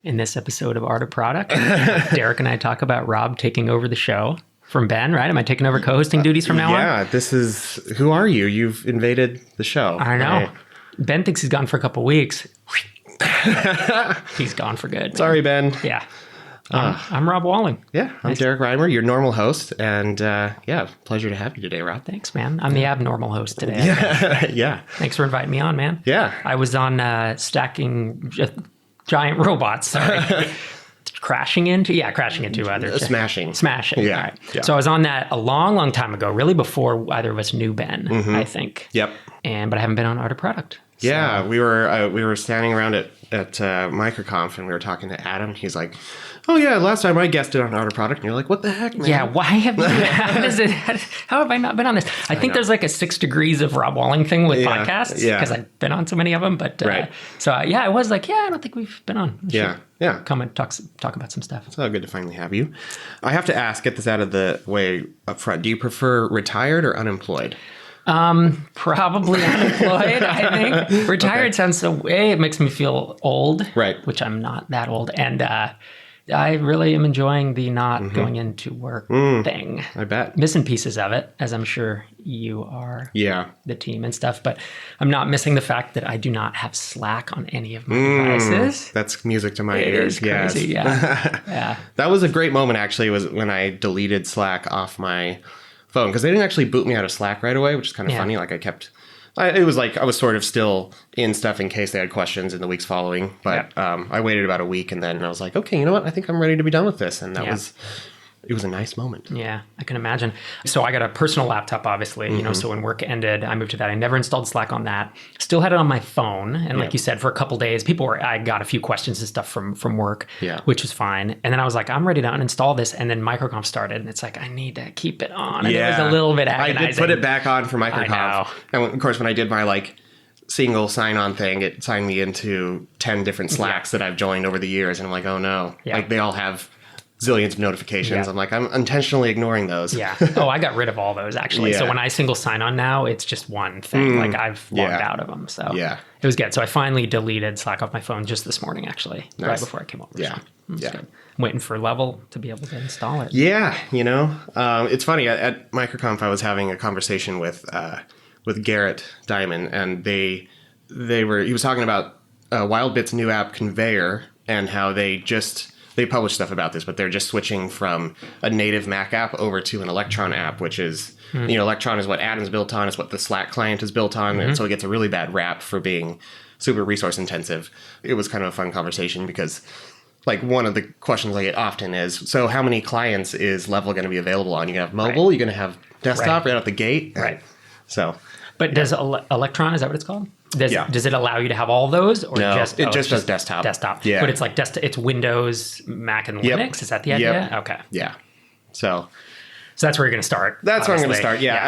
In this episode of Art of Product, Derek and I talk about Rob taking over the show from Ben, right? Am I taking over co-hosting duties from now on? Yeah, this is... Who are you? You've invaded the show. I know. Ben thinks he's gone for a couple weeks. He's gone for good. Man. Sorry, Ben. Yeah. I'm Rob Walling. Yeah, I'm Derek Reimer, your normal host. And pleasure to have you today, Rob. Thanks, man. I'm the abnormal host today. Yeah. Thanks for inviting me on, man. Yeah. I was on stacking giant robots, crashing into others. Smashing. Yeah. Right. Yeah. So I was on that a long time ago, really before either of us knew Ben, I think. Yep. But I haven't been on Art of Product. So. Yeah, we were standing around at MicroConf and we were talking to Adam. He's like, "Oh yeah, last time I guested on Art of Product," and you're like, "What the heck, man?" Yeah, why have you? How have I not been on this? I think there's like a 6 degrees of Rob Walling thing with podcasts because I've been on so many of them. But I was like, I don't think we've been on. Yeah. Come and talk about some stuff. It's all good to finally have you. I have to ask, get this out of the way up front. Do you prefer retired or unemployed? Probably unemployed, I think. Retired sounds so way, it makes me feel old. Right. Which I'm not that old. And I really am enjoying the not going into work thing. I bet. Missing pieces of it, as I'm sure you are. Yeah. The team and stuff. But I'm not missing the fact that I do not have Slack on any of my devices. That's music to my It ears. is crazy, yeah. That was a great moment, actually, was when I deleted Slack off my phone, because they didn't actually boot me out of Slack right away, which is kind of funny. Like it was like I was sort of still in stuff in case they had questions in the weeks following. But I waited about a week, and then I was like, okay, you know what? I think I'm ready to be done with this. And it was a nice moment. Yeah, I can imagine. So I got a personal laptop, obviously, so when work ended, I moved to that. I never installed Slack on that. Still had it on my phone. And like you said, for a couple days, I got a few questions and stuff from work, which was fine. And then I was like, I'm ready to uninstall this. And then MicroConf started, and it's like, I need to keep it on. And it was a little bit agonizing. I did put it back on for MicroConf. I know. And of course, when I did my single sign-on thing, it signed me into 10 different Slacks that I've joined over the years. And I'm like, oh no. Yeah. They all have zillions of notifications. Yeah. I'm like, I'm intentionally ignoring those. Yeah. Oh, I got rid of all those, actually. So when I single sign on now, it's just one thing. I've logged out of them. So it was good. So I finally deleted Slack off my phone just this morning, actually, right before I came over. Yeah. So good. I'm waiting for Level to be able to install it. Yeah. It's funny. At MicroConf, I was having a conversation with Garrett Diamond, and he was talking about WildBit's new app Conveyor and how they publish stuff about this, but they're just switching from a native Mac app over to an Electron app, which is, Electron is what Atom's built on, it's what the Slack client is built on, and so it gets a really bad rap for being super resource intensive. It was kind of a fun conversation because, one of the questions I get often is, so how many clients is Level going to be available on? You're going to have mobile, you're going to have desktop right out the gate? Right. So... But does Electron, is that what it's called? Does it allow you to have all those? Or no, just does desktop. Desktop. Yeah. But it's like it's Windows, Mac, and Linux? Is that the idea? Yep. Okay. Yeah. So that's where you're going to start. That's where I'm going to start. Yeah.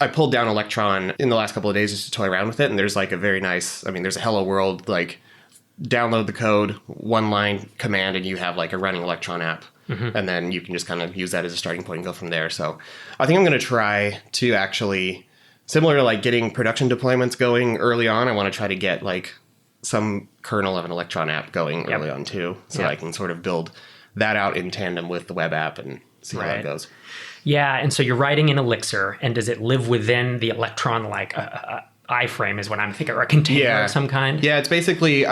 I pulled down Electron in the last couple of days just to toy around with it. And there's a very nice, there's a hello world, download the code, one line command, and you have a running Electron app. And then you can just kind of use that as a starting point and go from there. So I think I'm going to try to actually... Similar to getting production deployments going early on, I want to try to get some kernel of an Electron app going early on too, so I can sort of build that out in tandem with the web app and see how it goes. Yeah, and so you're writing in Elixir, and does it live within the Electron iframe is what I'm thinking, or a container of some kind? Yeah, it's basically,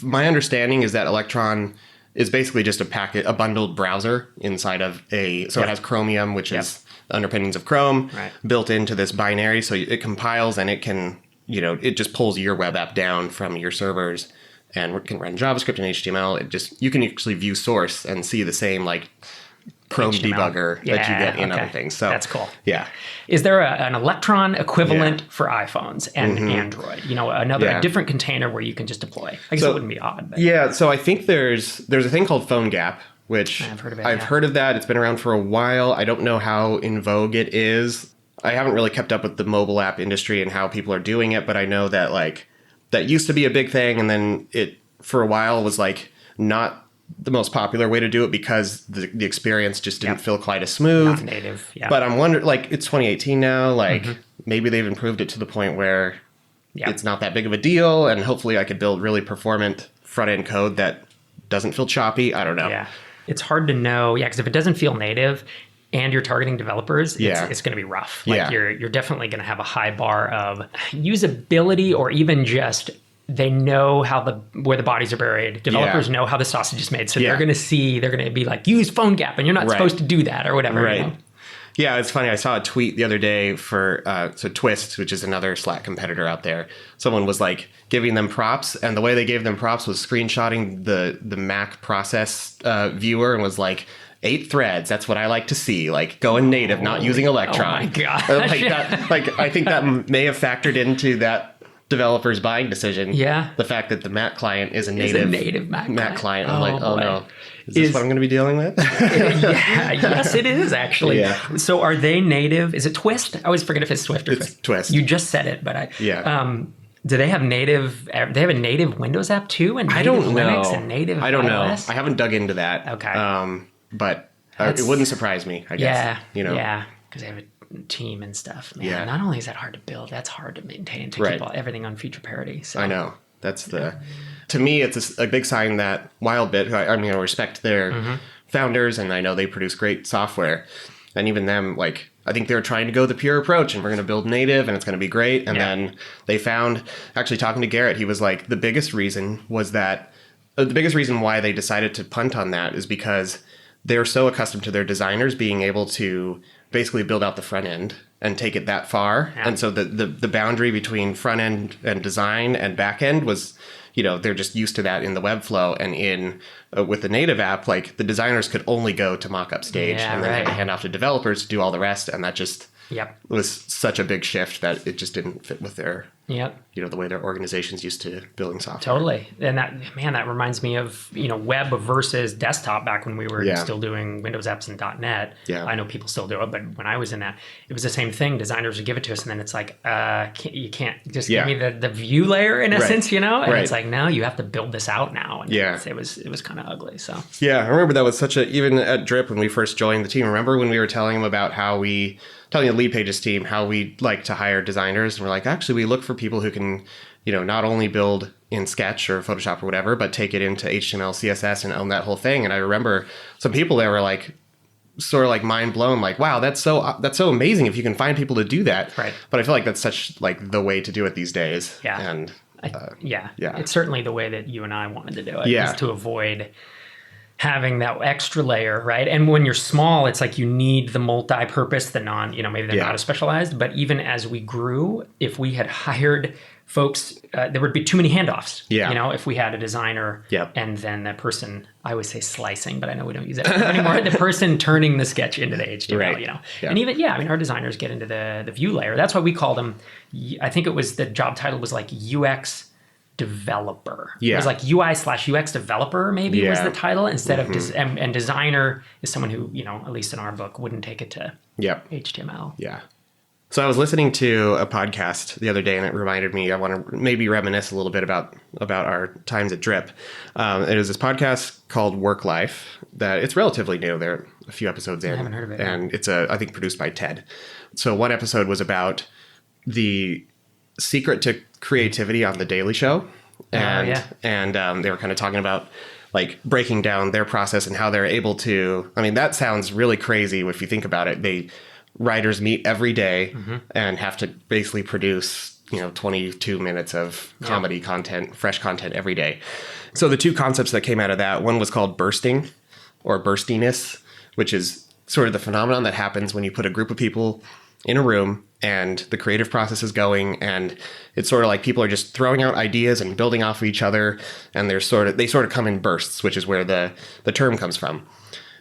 my understanding is that Electron is basically just a bundled browser inside of it has Chromium, which is underpinnings of Chrome built into this binary. So it compiles and it can, it just pulls your web app down from your servers and can run JavaScript and HTML. You can actually view source and see the same Chrome HTML debugger that you get in other things. So that's cool. Yeah. Is there an Electron equivalent for iPhones and Android? A different container where you can just deploy. I guess it wouldn't be odd. But. Yeah. So I think there's a thing called PhoneGap, which I've heard of it. Heard of that. It's been around for a while. I don't know how in vogue it is. I haven't really kept up with the mobile app industry and how people are doing it, but I know that that used to be a big thing, and then it for a while was not the most popular way to do it because the experience just didn't feel quite as smooth. Not native. Yeah. But I'm wondering, it's 2018 now. Maybe they've improved it to the point where it's not that big of a deal, and hopefully I could build really performant front end code that doesn't feel choppy. I don't know. Yeah. It's hard to know. Yeah, because if it doesn't feel native and you're targeting developers, it's going to be rough. Like you're definitely going to have a high bar of usability, or even just they know where the bodies are buried. Developers know how the sausage is made. So they're going to be like, use PhoneGap, and you're not supposed to do that or whatever. Right. You know? Yeah, it's funny. I saw a tweet the other day for Twist, which is another Slack competitor out there. Someone was like giving them props, and the way they gave them props was screenshotting the Mac process viewer and was like, 8 threads. That's what I like to see. Like going native, not using Electron. Oh my gosh. I think that may have factored into that developer's buying decision. Yeah. The fact that the Mac client is a native Mac client. I'm like, oh no. Is this what I'm going to be dealing with? Yes, it is actually. Yeah. So are they native? Is it Twist? I always forget if it's Swift or Twist. You just said it, but do they have native? They have a native Windows app too, and native Linux and native I don't iOS? know. I haven't dug into that. Okay. But it wouldn't surprise me, I guess. Yeah, because they have a team and stuff. Man, not only is that hard to build, that's hard to maintain, to keep everything on feature parity. So. I know. That's to me, it's a big sign that Wildbit, I respect their founders, and I know they produce great software. And even them, like, I think they're trying to go the pure approach, and we're going to build native, and it's going to be great. And then they found, actually talking to Garrett, he was like, the biggest reason why they decided to punt on that is because they're so accustomed to their designers being able to basically build out the front end and take it that far. Yeah. And so the boundary between front end and design and back end was, they're just used to that in the Webflow, and in with the native app, like the designers could only go to mock-up stage and then hand off to developers to do all the rest. And that just was such a big shift that it just didn't fit with their, the way their organization's used to building software. Totally. And that reminds me of, web versus desktop back when we were still doing Windows apps and .NET. Yeah. I know people still do it, but when I was in that, it was the same thing. Designers would give it to us, and then it's like, you can't just give me the view layer in essence, And it's like, no, you have to build this out now. And it was kind of ugly. So I remember that was even at Drip when we first joined the team. Remember when we were telling them about telling the Lead Pages team how we like to hire designers, and we're like, actually, we look for people who can, not only build in Sketch or Photoshop or whatever, but take it into HTML, CSS, and own that whole thing. And I remember some people that were like, sort of like mind blown, like, wow, that's so amazing if you can find people to do that. Right. But I feel like that's such like the way to do it these days. Yeah. And it's certainly the way that you and I wanted to do it. Is to avoid having that extra layer, right? And when you're small, it's like you need the multi-purpose, the non, maybe they're not as specialized, but even as we grew, if we had hired folks, there would be too many handoffs. If we had a designer and then that person, I always say slicing, but I know we don't use that anymore, the person turning the sketch into the HTML, And even, our designers get into the view layer. That's why we call them, I think it was, the job title was like UX developer. It was like UI/UX developer maybe was the title, instead of and designer is someone who, at least in our book, wouldn't take it to HTML. Yeah. So I was listening to a podcast the other day, and it reminded me, I want to maybe reminisce a little bit about our times at Drip. It is this podcast called Work Life that it's relatively new. They're a few episodes in. I haven't heard of it. And it's I think produced by TED. So one episode was about the secret to creativity on The Daily Show. And they were kind of talking about like breaking down their process and how they're able to, that sounds really crazy if you think about it. Writers meet every day and have to basically produce, 22 minutes of comedy content, fresh content every day. So the two concepts that came out of that, one was called bursting or burstiness, which is sort of the phenomenon that happens when you put a group of people in a room and the creative process is going, and it's sort of like people are just throwing out ideas and building off of each other, and they sort of come in bursts, which is where the term comes from.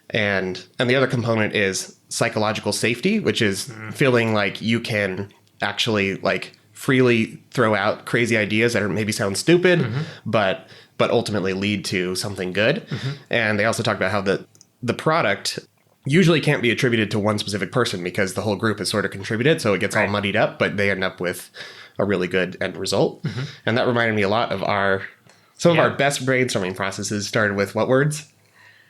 And the other component is psychological safety, which is feeling like you can actually like freely throw out crazy ideas that maybe sound stupid, but ultimately lead to something good. And they also talk about how the product usually can't be attributed to one specific person because the whole group has sort of contributed, so it gets all muddied up, but they end up with a really good end result. And that reminded me a lot of some of our best brainstorming processes started with what words?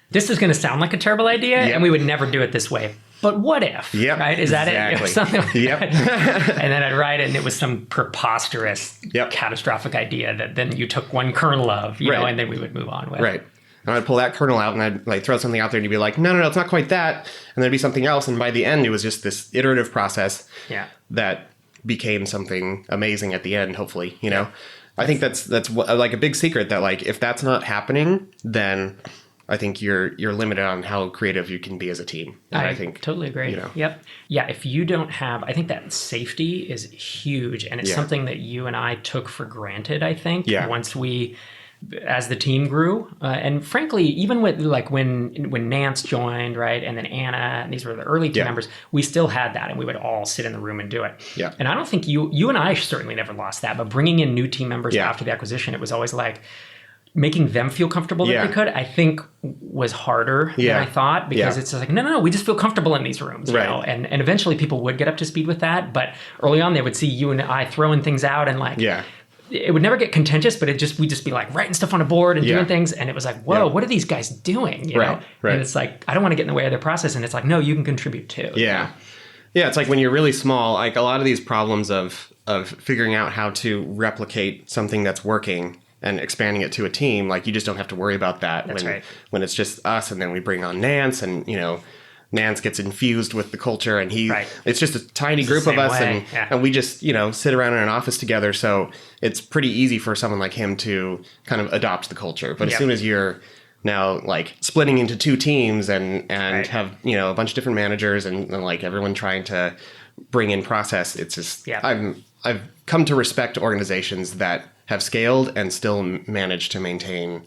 This is going to sound like a terrible idea, and we would never do it this way. But what if? Right? Is that it? Something like that. And then I'd write it, and it was some preposterous, catastrophic idea that then you took one kernel of, and then we would move on with. Right. And I'd pull that kernel out and I'd like throw something out there and you'd be like, no, it's not quite that. And there'd be something else. And by the end, it was just this iterative process that became something amazing at the end, hopefully, you know? I think that's like a big secret that like, if that's not happening, then I think you're limited on how creative you can be as a team. And I think totally agree. You know, Yep. Yeah. If you don't have, I think that safety is huge, and it's something that you and I took for granted. I think once we, as the team grew, and frankly, even with like when Nance joined, right, and then Anna, and these were the early team members, we still had that, and we would all sit in the room and do it. Yeah. And I don't think you and I certainly never lost that, but bringing in new team members after the acquisition, it was always like, making them feel comfortable that they could, I think was harder than I thought, because it's just like, no, we just feel comfortable in these rooms, you know? And eventually people would get up to speed with that. But early on they would see you and I throwing things out and like, it would never get contentious, but we'd just be like writing stuff on a board and doing things. And it was like, whoa, what are these guys doing? You know? And it's like, I don't want to get in the way of their process. And it's like, no, you can contribute too. Yeah. Yeah. It's like when you're really small, like a lot of these problems of figuring out how to replicate something that's working and expanding it to a team, like you just don't have to worry about that when it's just us, and then we bring on Nance, and you know, Nance gets infused with the culture, and it's just a tiny group of us, and we just, you know, sit around in an office together. So it's pretty easy for someone like him to kind of adopt the culture. But as soon as you're now like splitting into two teams and have, you know, a bunch of different managers and like everyone trying to bring in process, it's just I've come to respect organizations that have scaled and still managed to maintain,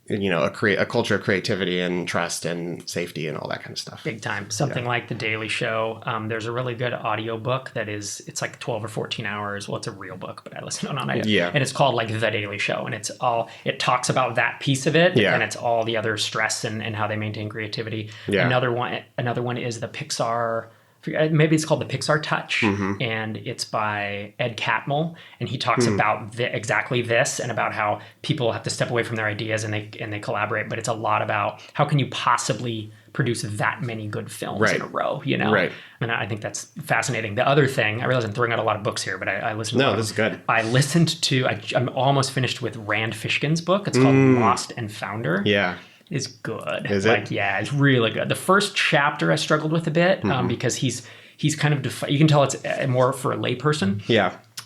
you know, a culture of creativity and trust and safety and all that kind of stuff. Big time. Something like The Daily Show. There's a really good audio book it's like 12 or 14 hours. Well, it's a real book, but I listen on it. And it's called like The Daily Show. And it talks about that piece of it. And it's all the other stress and how they maintain creativity. Another one is the Pixar, maybe it's called The Pixar Touch, and it's by Ed Catmull, and he talks about exactly this, and about how people have to step away from their ideas and they collaborate, but it's a lot about how can you possibly produce that many good films in a row, you know? And I think that's fascinating. The other thing, I realize I'm throwing out a lot of books here, but I listened to this is good. I listened to, I'm almost finished with Rand Fishkin's book. It's called Lost and Founder. Is good. Is it? Yeah, it's really good. The first chapter I struggled with a bit because he's kind of you can tell it's more for a layperson.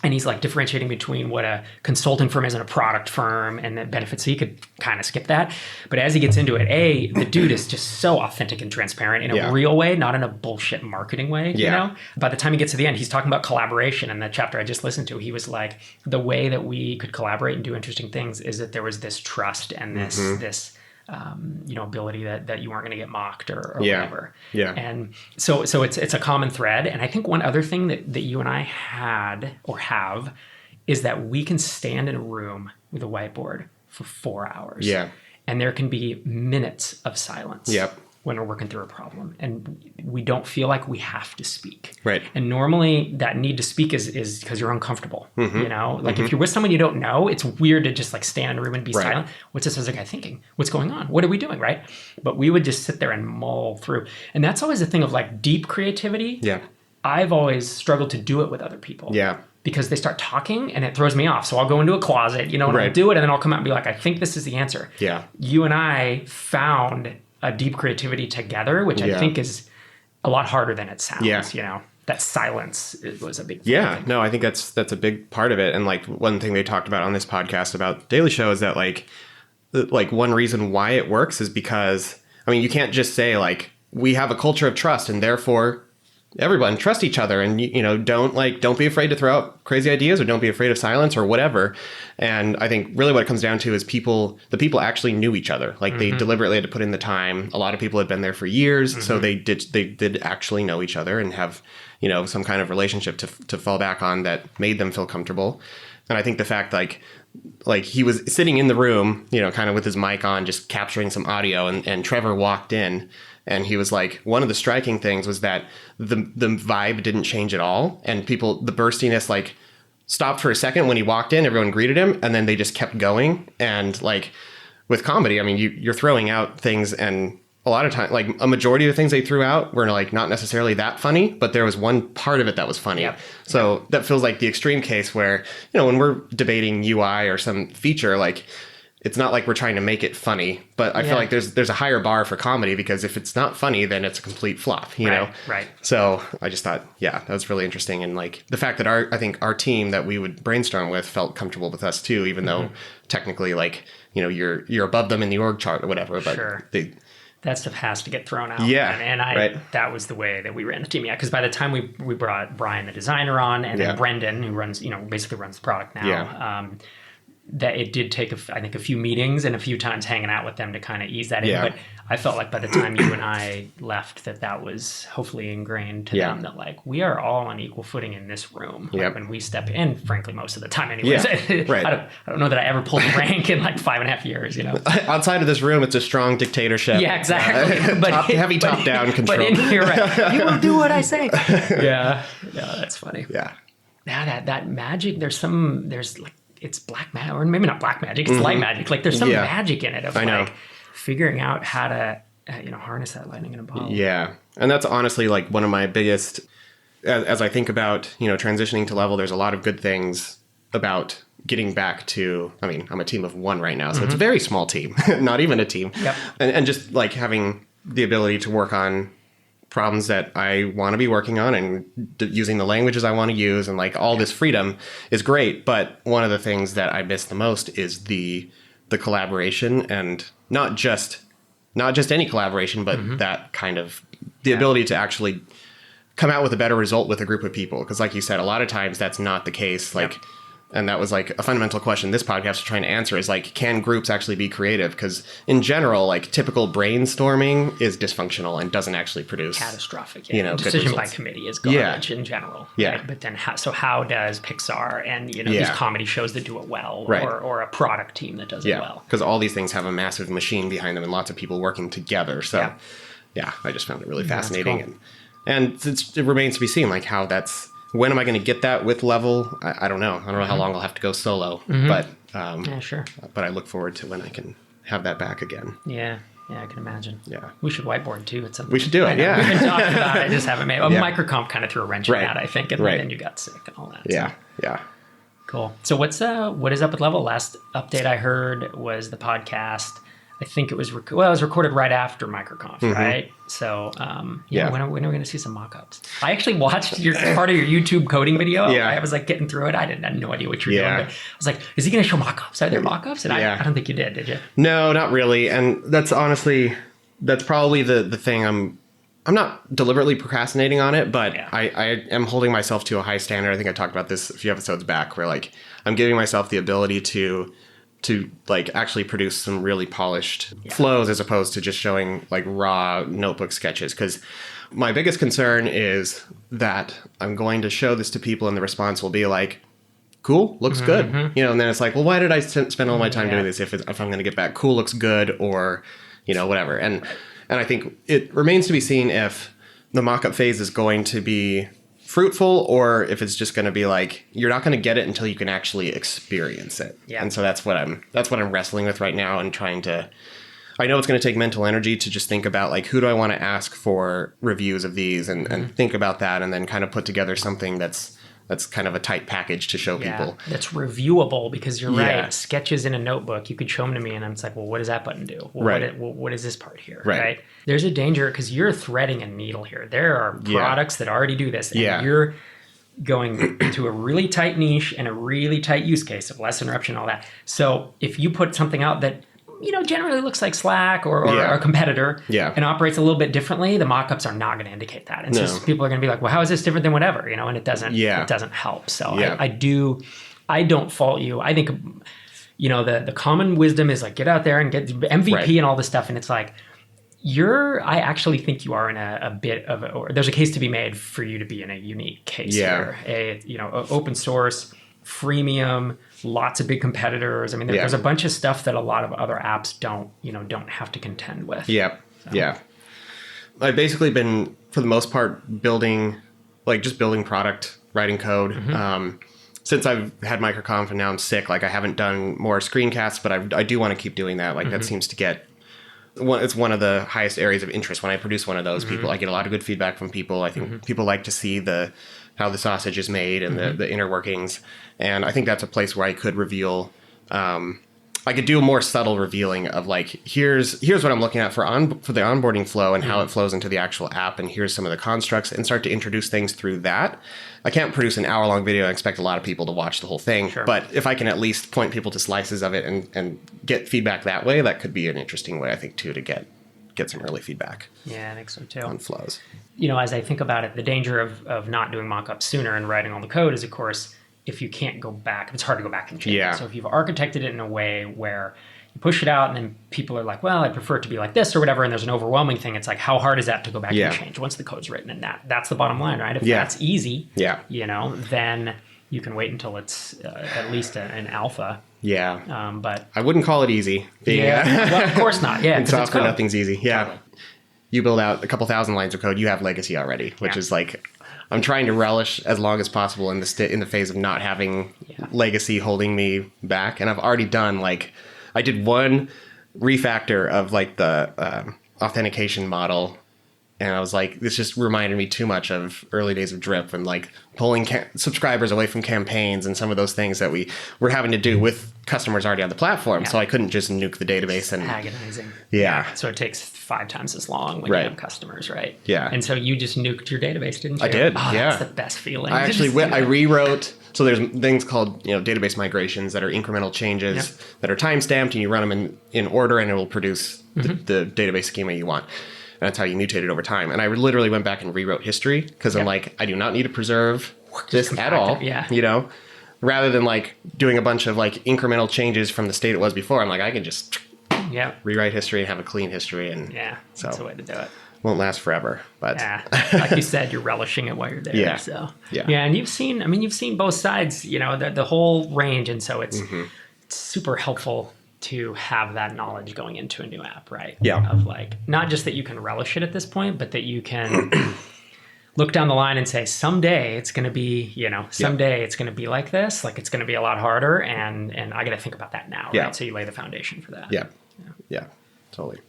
And he's like differentiating between what a consulting firm is and a product firm and the benefits. So you could kind of skip that. But as he gets into it, the dude is just so authentic and transparent in a real way, not in a bullshit marketing way, you know? By the time he gets to the end, he's talking about collaboration. And the chapter I just listened to, he was like, the way that we could collaborate and do interesting things is that there was this trust and this you know, ability that you weren't going to get mocked or whatever. And so it's a common thread. And I think one other thing that you and I had or have is that we can stand in a room with a whiteboard for 4 hours. And there can be minutes of silence. When we're working through a problem, and we don't feel like we have to speak. And normally that need to speak is because you're uncomfortable. You know, like if you're with someone you don't know, it's weird to just like stand in a room and be silent. What's this other guy thinking? What's going on? What are we doing? Right. But we would just sit there and mull through. And that's always the thing of like deep creativity. I've always struggled to do it with other people. Because they start talking and it throws me off. So I'll go into a closet, you know, and I'll do it, and then I'll come out and be like, I think this is the answer. You and I found a deep creativity together, which I think is a lot harder than it sounds. You know, that silence was a big thing. No, I think that's a big part of it. And like one thing they talked about on this podcast about Daily Show is that like one reason why it works is because, I mean, you can't just say like, we have a culture of trust and therefore everyone trust each other, and you know, don't be afraid to throw out crazy ideas, or don't be afraid of silence or whatever. And I think really what it comes down to is the people actually knew each other. Like they deliberately had to put in the time. A lot of people had been there for years, so they did actually know each other and have, you know, some kind of relationship to fall back on that made them feel comfortable. And I think the fact like he was sitting in the room, you know, kind of with his mic on, just capturing some audio, and Trevor walked in. And he was like, one of the striking things was that the vibe didn't change at all. And the burstiness, like, stopped for a second when he walked in, everyone greeted him, and then they just kept going. And like with comedy, I mean, you're throwing out things, and a lot of time, like a majority of the things they threw out were like not necessarily that funny, but there was one part of it that was funny. So that feels like the extreme case where, you know, when we're debating UI or some feature, like, it's not like we're trying to make it funny, but I feel like there's a higher bar for comedy, because if it's not funny, then it's a complete flop, you know? Right. So I just thought, that was really interesting. And like the fact that I think our team that we would brainstorm with felt comfortable with us too, even though technically, like, you know, you're above them in the org chart or whatever, but that stuff has to get thrown out. Yeah. And that was the way that we ran the team. Yeah. Because by the time we brought Brian, the designer, on, and then Brendan, who runs, you know, basically runs the product now, that it did take, I think, a few meetings and a few times hanging out with them to kind of ease that in. But I felt like by the time you and I left, that was hopefully ingrained to them, that like, we are all on equal footing in this room. Like, when we step in, frankly, most of the time anyways. I don't know that I ever pulled a rank in like 5.5 years, you know. Outside of this room, it's a strong dictatorship. Yeah, exactly. Heavy top-down control. But in here, you will do what I say. Yeah, that's funny. Yeah. Now that magic, there's like, it's black magic, or maybe not black magic, it's light magic. Like there's some magic in it of like figuring out how to, harness that lightning in a bottle. Yeah. And that's honestly like one of my biggest, as I think about, transitioning to level, there's a lot of good things about getting back to, I mean, I'm a team of one right now, so it's a very small team, not even a team. Yep. And just like having the ability to work on problems that I want to be working on and using the languages I want to use, and like all this freedom is great. But one of the things that I miss the most is the collaboration, and not just any collaboration, but that kind of the ability to actually come out with a better result with a group of people. Because like you said, a lot of times that's not the case. Like, and that was like a fundamental question this podcast is trying to answer, is like, can groups actually be creative? Because in general, like typical brainstorming is dysfunctional and doesn't actually produce catastrophic. Decision by committee is garbage in general. Yeah. Right? But then how does Pixar and these comedy shows that do it well, or a product team that does it well? Because all these things have a massive machine behind them and lots of people working together. So I just found it really fascinating. Cool. And it remains to be seen, like how that's. When am I going to get that with level? I don't know. I don't know how long I'll have to go solo. But sure. But I look forward to when I can have that back again. Yeah, I can imagine. Yeah, we should whiteboard too at some point. We should do it. Yeah, we've been talking about it. I just haven't made. MicroConf kind of threw a wrench in that, I think, and then you got sick and all that. Yeah, so. Cool. So what is up with level? Last update I heard was the podcast. I think it was it was recorded right after MicroConf, right? So, when are we going to see some mock-ups? I actually watched part of your YouTube coding video. Yeah. I was like getting through it. I had no idea what you were doing. But I was like, is he going to show mock-ups? Are there mock-ups? And I don't think you did you? No, not really. And that's probably the thing. I'm not deliberately procrastinating on it, but I am holding myself to a high standard. I think I talked about this a few episodes back, where like I'm giving myself the ability to like actually produce some really polished flows, as opposed to just showing like raw notebook sketches. Because my biggest concern is that I'm going to show this to people and the response will be like, cool, looks good. And then it's like, well, why did I spend all my time doing this if I'm going to get back cool, looks good, or, whatever. And I think it remains to be seen if the mock-up phase is going to be fruitful, or if it's just going to be like, you're not going to get it until you can actually experience it. And so that's what I'm wrestling with right now, and trying to, I know it's going to take mental energy to just think about like, who do I want to ask for reviews of these, and think about that, and then kind of put together something that's kind of a tight package to show people. That's reviewable, because you're right. Sketches in a notebook, you could show them to me and I'm like, well, what does that button do? Well, what is this part here? Right. There's a danger, because you're threading a needle here. There are products that already do this, and you're going to a really tight niche and a really tight use case of less interruption and all that. So if you put something out that generally looks like Slack or a competitor and operates a little bit differently, the mock-ups are not going to indicate that. It's just people are going to be like, well, how is this different than whatever? And it doesn't help. So I don't fault you. I think, the common wisdom is like, get out there and get MVP and all this stuff. And it's like, I actually think you are in a bit of or there's a case to be made for you to be in a unique case here. Open source, freemium, lots of big competitors. I mean, there's a bunch of stuff that a lot of other apps don't have to contend with. I've basically been, for the most part, building product, writing code. Since I've had MicroConf and now I'm sick, like I haven't done more screencasts, but I do want to keep doing that. Like that seems to get, it's one of the highest areas of interest. When I produce one of those, people, I get a lot of good feedback from people. I think people like to see how the sausage is made and the inner workings. And I think that's a place where I could reveal a I could do a more subtle revealing of like, here's what I'm looking at for the onboarding flow and how it flows into the actual app, and here's some of the constructs, and start to introduce things through that. I can't produce an hour-long video and expect a lot of people to watch the whole thing, but if I can at least point people to slices of it and get feedback that way, that could be an interesting way, I think, too, to get some early feedback. Yeah, I think so too. On flows. As I think about it, the danger of not doing mock-ups sooner and writing all the code is, of course, if you can't go back, it's hard to go back and change it. So if you've architected it in a way where you push it out and then people are like, well, I prefer it to be like this or whatever, and there's an overwhelming thing, it's like, how hard is that to go back and change once the code's written? And that's the bottom line, right? If that's easy, then you can wait until it's at least an alpha. But I wouldn't call it easy. Well, of course not. Yeah, in software, nothing's easy. Totally. You build out a couple thousand lines of code, you have legacy already, which is like, I'm trying to relish as long as possible in the phase of not having legacy holding me back. And I've already done I did one refactor of the authentication model. And I was like, this just reminded me too much of early days of Drip and pulling subscribers away from campaigns and some of those things that we were having to do with customers already on the platform. So I couldn't just nuke the database. And agonizing. So it takes 5 times as long when you have customers, right? And so you just nuked your database, didn't you? I did. That's the best feeling. I actually I rewrote. So there's things called database migrations that are incremental changes that are time stamped, and you run them in order, and it will produce the database schema you want. And that's how you mutate it over time. And I literally went back and rewrote history because I'm like, I do not need to preserve this at all. Rather than doing a bunch of incremental changes from the state it was before. I'm like, I can just rewrite history and have a clean history. And that's the way to do it. Won't last forever, but like you said, you're relishing it while you're there. So and you've seen both sides, the whole range, and so it's super helpful to have that knowledge going into a new app, right? Of not just that you can relish it at this point, but that you can look down the line and say, someday it's going to be, someday it's going to be like this, it's going to be a lot harder, and I got to think about that now, right? So you lay the foundation for that. Yeah, totally.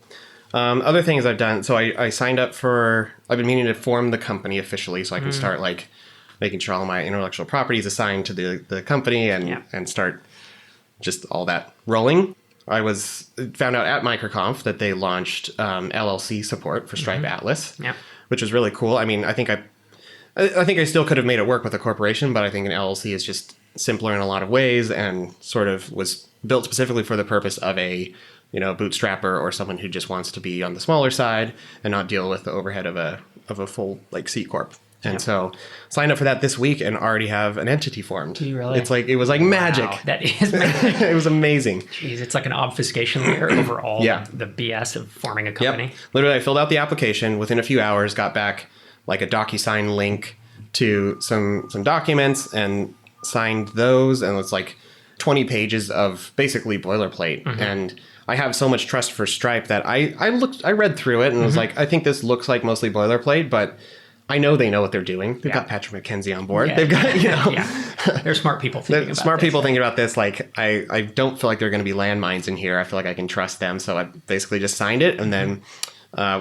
Other things I've done, so I signed up I've been meaning to form the company officially so I can start making sure all my intellectual property is assigned to the company and start just all that rolling. I found out at MicroConf that they launched LLC support for Stripe Atlas, which was really cool. I mean, I think I still could have made it work with a corporation, but I think an LLC is just simpler in a lot of ways and sort of was built specifically for the purpose of a bootstrapper or someone who just wants to be on the smaller side and not deal with the overhead of a full C corp. And so signed up for that this week and already have an entity formed. Do you really? It was like magic. Wow, that is magic. It was amazing. Jeez, it's like an obfuscation layer over all the BS of forming a company. Literally, I filled out the application. Within a few hours, got back a DocuSign link to some documents and signed those. And it's 20 pages of basically boilerplate. And I have so much trust for Stripe that I read through it and was like, I think this looks like mostly boilerplate, but I know they know what they're doing. They've got Patrick McKenzie on board. They've got, They're smart people thinking about this. Smart people thinking about this. I don't feel like there are going to be landmines in here. I feel like I can trust them. So I basically just signed it. And then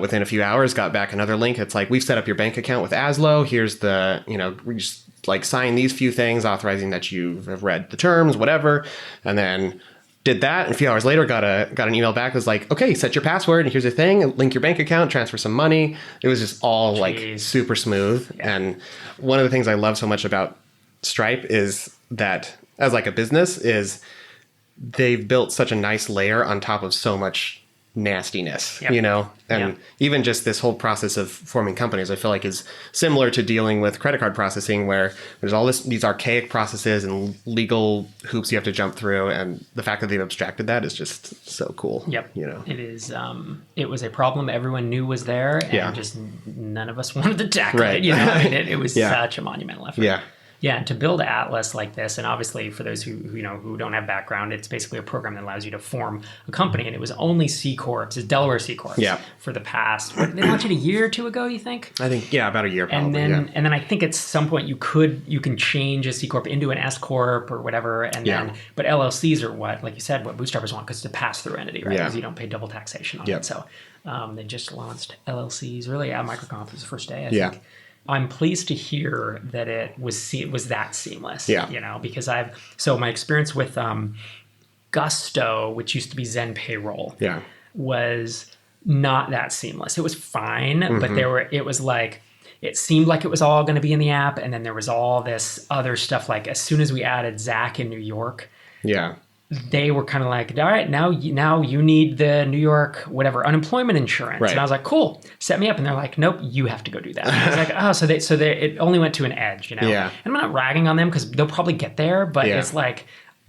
within a few hours, got back another link. It's we've set up your bank account with Aslo. Here's the, we just sign these few things authorizing that you have read the terms, whatever. And then did that, and a few hours later got an email back that was okay, set your password, and here's the thing, link your bank account, transfer some money. It was just all super smooth. And one of the things I love so much about Stripe is that as a business is they've built such a nice layer on top of so much nastiness, and even just this whole process of forming companies, I feel is similar to dealing with credit card processing, where there's all these archaic processes and legal hoops you have to jump through, and the fact that they've abstracted that is just so cool. It is. It was a problem everyone knew was there, and just none of us wanted to tackle it. It was such a monumental effort. Yeah, and to build Atlas like this, and obviously for those who don't have background, it's basically a program that allows you to form a company, and it was only C corps, it's Delaware C corps for the past. They launched it a year or two ago, you think? I think about a year probably. And then I think at some point you can change a C corp into an S corp or whatever, and then but LLCs are what bootstrappers want, because it's a pass through entity, right? Because you don't pay double taxation on it. So they just launched LLCs really at MicroConf. Was the first day, I think. I'm pleased to hear that it was that seamless. Because my experience with Gusto, which used to be Zen Payroll, Yeah. was not that seamless. It was fine, but it seemed like it was all going to be in the app. And then there was all this other stuff. Like as soon as we added Zach in New York, Yeah. they were kind of like, all right, now you need the New York, whatever, unemployment insurance. Right. And I was like, cool, set me up. And they're like, nope, you have to go do that. And I was like, oh, so it only went to an edge, Yeah. And I'm not ragging on them because they'll probably get there, but it's like,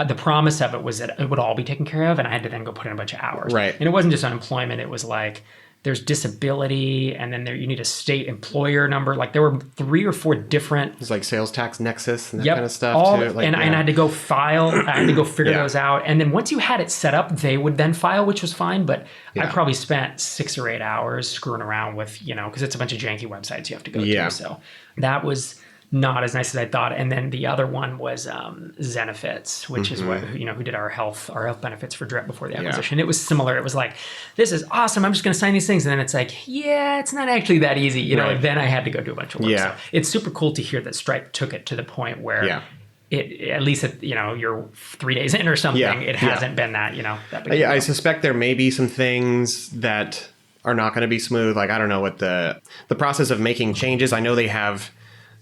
the promise of it was that it would all be taken care of, and I had to then go put in a bunch of hours. Right. And it wasn't just unemployment. It was like there's disability, and then you need a state employer number. Like there were 3 or 4 different. It's like sales tax nexus and that Yep, kind of stuff too. Like, and I had to go file. I had to go figure those out. And then once you had it set up, they would then file, which was fine. But I probably spent 6 or 8 hours screwing around with, because it's a bunch of janky websites you have to go to. So that was not as nice as I thought. And then the other one was Zenefits, which is what who did our health benefits for Drip before the acquisition. It was similar. It was like, this is awesome. I'm just going to sign these things. And then it's like, yeah, it's not actually that easy. And then I had to go do a bunch of work. So it's super cool to hear that Stripe took it to the point where it, at least you're 3 days in or something. It hasn't been that that big. I suspect there may be some things that are not going to be smooth. Like I don't know what the process of making changes. I know they have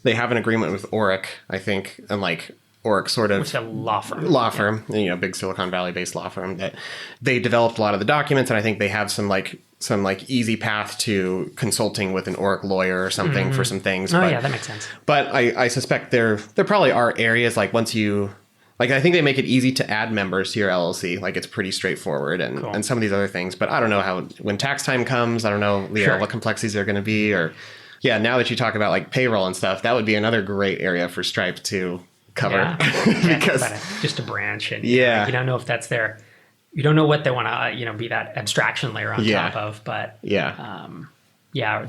an agreement with Oric, I think, and like Oric sort of... Which is a law firm. Big Silicon Valley-based law firm that they developed a lot of the documents, and I think they have some easy path to consulting with an Oric lawyer or something for some things. Oh, yeah, that makes sense. But I suspect there probably are areas like once you... Like, I think they make it easy to add members to your LLC. Like, it's pretty straightforward and some of these other things. But I don't know how... When tax time comes, I don't know, what complexities are going to be or... Yeah, now that you talk about like payroll and stuff, that would be another great area for Stripe to cover. Because just a branch, and you don't know if that's you don't know what they want to be that abstraction layer on top of. But do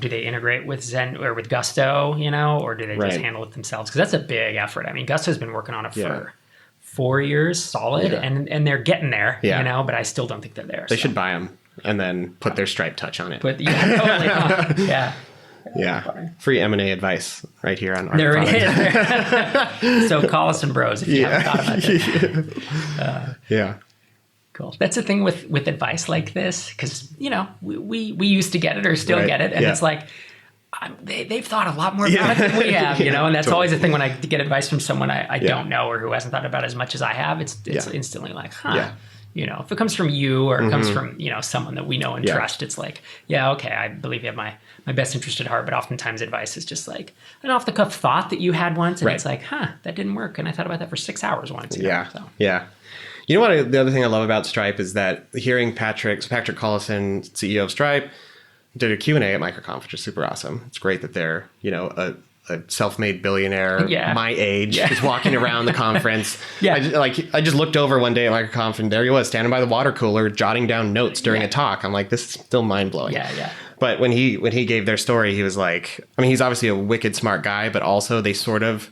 they integrate with Zen or with Gusto, or do they just handle it themselves? Because that's a big effort. I mean, Gusto's been working on it for 4 years solid, and they're getting there. But I still don't think they're there. They should buy them and then put their Stripe touch on it. But totally, Yeah, free M&A advice right here on our there it is. So call us and bros if you haven't thought about it. Cool. That's the thing with advice like this, because we used to get it or still get it, and it's like they've thought a lot more about it than we have, and that's always the thing when I get advice from someone I don't know or who hasn't thought about it as much as I have. It's instantly like, if it comes from you or it comes from, someone that we know and trust, it's like, okay, I believe you have my best interest at heart. But oftentimes advice is just like an off the cuff thought that you had once. And it's like, that didn't work. And I thought about that for 6 hours once. Yeah. You know what? The other thing I love about Stripe is that hearing Patrick Collison, CEO of Stripe, did a Q&A at MicroConf, which is super awesome. It's great that they're, a self-made billionaire my age is walking around the conference. I just looked over one day at MicroConf and there he was standing by the water cooler jotting down notes during a talk. I'm like, this is still mind-blowing. But when he gave their story, he was like, I mean, he's obviously a wicked smart guy, but also they sort of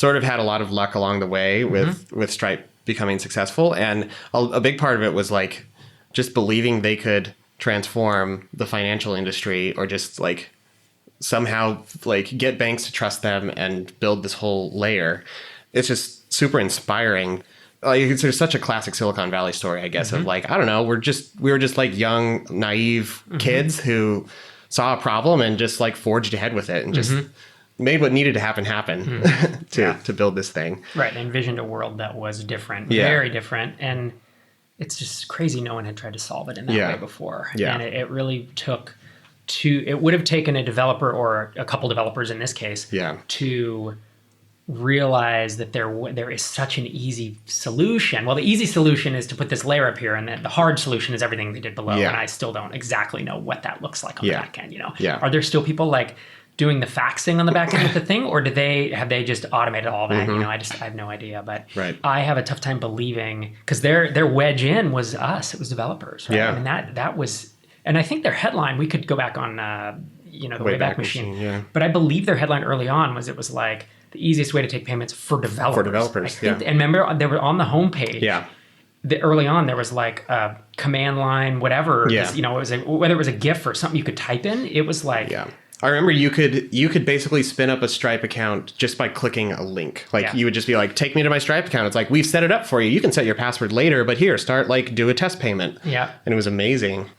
had a lot of luck along the way with Stripe becoming successful. And a big part of it was like just believing they could transform the financial industry or just like somehow like get banks to trust them and build this whole layer. It's just super inspiring. Like there's such a classic Silicon Valley story, I guess, of like, I don't know, we were just like young, naive kids who saw a problem and just like forged ahead with it and just made what needed to happen to build this thing. Right. And envisioned a world that was different, very different. And it's just crazy no one had tried to solve it in that way before. And it really took it would have taken a developer or a couple developers in this case to realize that there is such an easy solution. Well, the easy solution is to put this layer up here, and then the hard solution is everything they did below. And I still don't exactly know what that looks like on the back end. Are there still people like doing the faxing on the back end with the thing, or have they just automated all that? I have no idea. But I have a tough time believing, because their wedge in was us. It was developers. Right? I mean, that was. And I think their headline, we could go back on, the Wayback Machine. But I believe their headline early on was the easiest way to take payments for developers. And remember, they were on the homepage. Early on, there was like a command line, whatever. It was, whether it was a GIF or something you could type in. It was like I remember you could basically spin up a Stripe account just by clicking a link. Like you would just be like, take me to my Stripe account. It's like, we've set it up for you. You can set your password later, but here, do a test payment. Yeah. And it was amazing.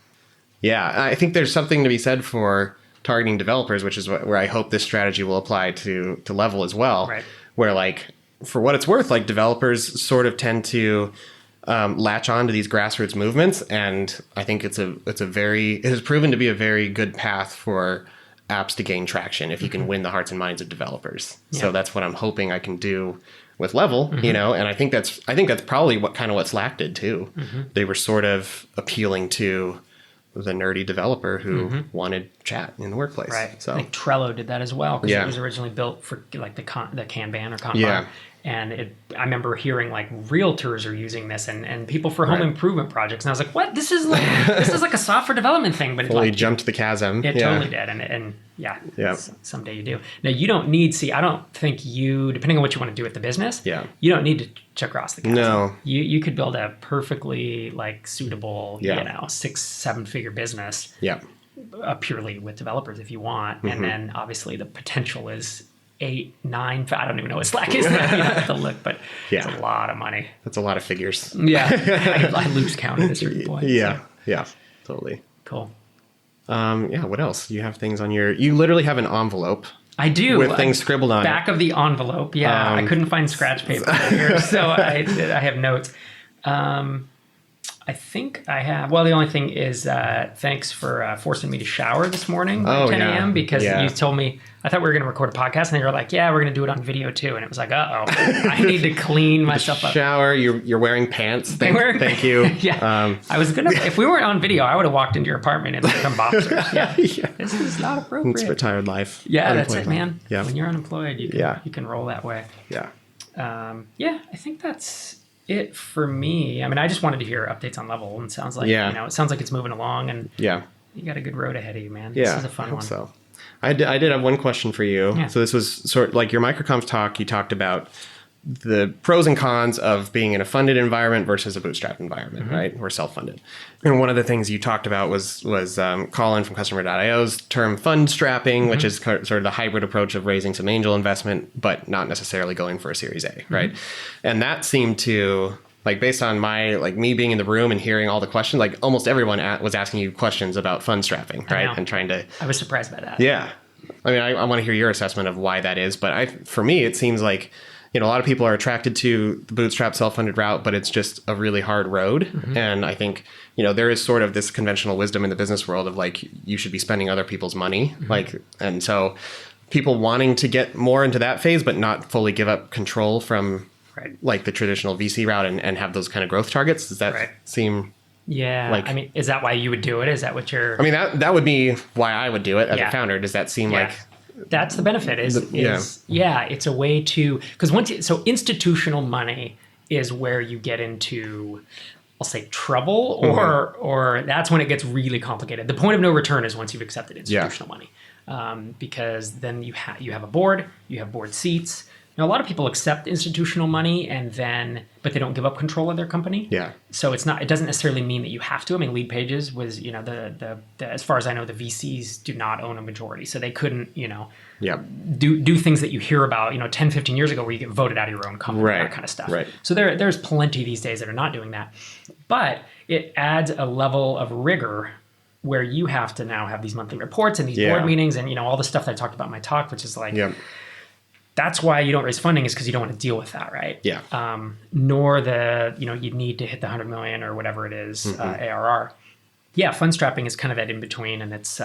Yeah. I think there's something to be said for targeting developers, which is where I hope this strategy will apply to Level as well. Right. Where like, for what it's worth, like developers sort of tend to latch on to these grassroots movements. And I think it has proven to be a very good path for apps to gain traction if you can win the hearts and minds of developers. Yeah. So that's what I'm hoping I can do with Level, and I think that's probably what Slack did too. They were sort of appealing to the nerdy developer who wanted chat in the workplace. Right. So I think Trello did that as well, because it was originally built for like the Kanban or Kanban. Yeah. And I remember hearing like realtors are using this and people for home improvement projects. And I was like, what? This is like a software development thing, but fully jumped the chasm. It totally did. And someday you do. Now you don't need, I don't think depending on what you want to do with the business, you don't need to cross the chasm. No. You could build a perfectly like suitable, 6-7 figure business. Yeah. Purely with developers if you want. And then obviously the potential is 8, 9, I don't even know what Slack is now. You have to look, but it's a lot of money. That's a lot of figures. Yeah. I lose count at a certain point. Yeah. So. Yeah. Totally. Cool. What else? You have things on you literally have an envelope. I do. With things scribbled on back of the envelope. Yeah. I couldn't find scratch paper here, so I have notes. I think I have. Well, the only thing is thanks for forcing me to shower this morning at 10 a.m. because you told me, I thought we were going to record a podcast, and you were like, yeah, we're going to do it on video too. And it was like, I need to clean myself up. Shower, you're wearing pants. Thank you. Yeah. I was going to, if we weren't on video, I would have walked into your apartment in some boxers. Yeah. This is not appropriate. It's retired life. Yeah, that's it, man. Yeah. When you're unemployed, you can roll that way. Yeah. I think that's it for me. I mean, I just wanted to hear updates on Level, and it sounds like it sounds like it's moving along, and you got a good road ahead of you, man. This is a fun one. So I did have one question for you. Yeah. So this was sort of like your MicroConf talk. You talked about the pros and cons of being in a funded environment versus a bootstrap environment, right? Or self-funded. And one of the things you talked about was Colin from Customer.io's term fund strapping, which is sort of the hybrid approach of raising some angel investment, but not necessarily going for a Series A, right? And that seemed to, like, based on me being in the room and hearing all the questions, like almost everyone was asking you questions about fund strapping, right? And trying to... I was surprised by that. Yeah. I mean, I want to hear your assessment of why that is, but for me, it seems like, a lot of people are attracted to the bootstrap self-funded route, but it's just a really hard road. And I think, there is sort of this conventional wisdom in the business world of like, you should be spending other people's money. And so people wanting to get more into that phase, but not fully give up control from like the traditional VC route and have those kind of growth targets. Does that seem... Yeah. I mean, is that why you would do it? Is that what you're... I mean, that would be why I would do it as a founder. Does that seem like... That's the benefit it's a way to, because institutional money is where you get into, I'll say, trouble, or that's when it gets really complicated. The point of no return is once you've accepted institutional money, because then you have a board, you have board seats. Now, a lot of people accept institutional money but they don't give up control of their company. Yeah. So it doesn't necessarily mean that you have to. I mean, Lead Pages was, the as far as I know, the VCs do not own a majority. So they couldn't, do things that you hear about, 10, 15 years ago where you get voted out of your own company, that kind of stuff. Right. So there's plenty these days that are not doing that. But it adds a level of rigor where you have to now have these monthly reports and these board meetings and, all the stuff that I talked about in my talk, which is like... That's why you don't raise funding, is because you don't want to deal with that, right? Yeah. Nor you need to hit the 100 million or whatever it is, ARR. Yeah, fund strapping is kind of that in between, and it's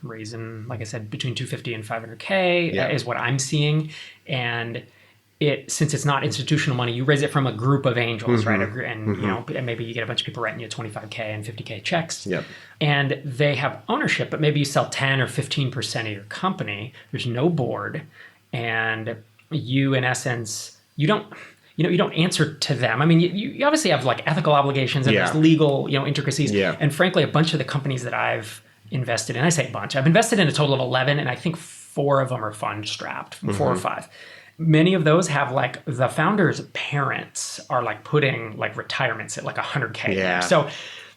raising, like I said, between 250 and 500K is what I'm seeing. And since it's not institutional money, you raise it from a group of angels, right? And maybe you get a bunch of people writing you 25K and 50K checks. Yep. And they have ownership, but maybe you sell 10 or 15% of your company. There's no board. And you, in essence, you don't answer to them. I mean, you obviously have like ethical obligations and there's legal, intricacies. Yeah. And frankly, a bunch of the companies that I've invested in, I say a bunch, I've invested in a total of 11, and I think 4 of them are fund strapped, 4 or 5. Many of those have like the founders' parents are like putting like retirements at like 100K. Yeah. So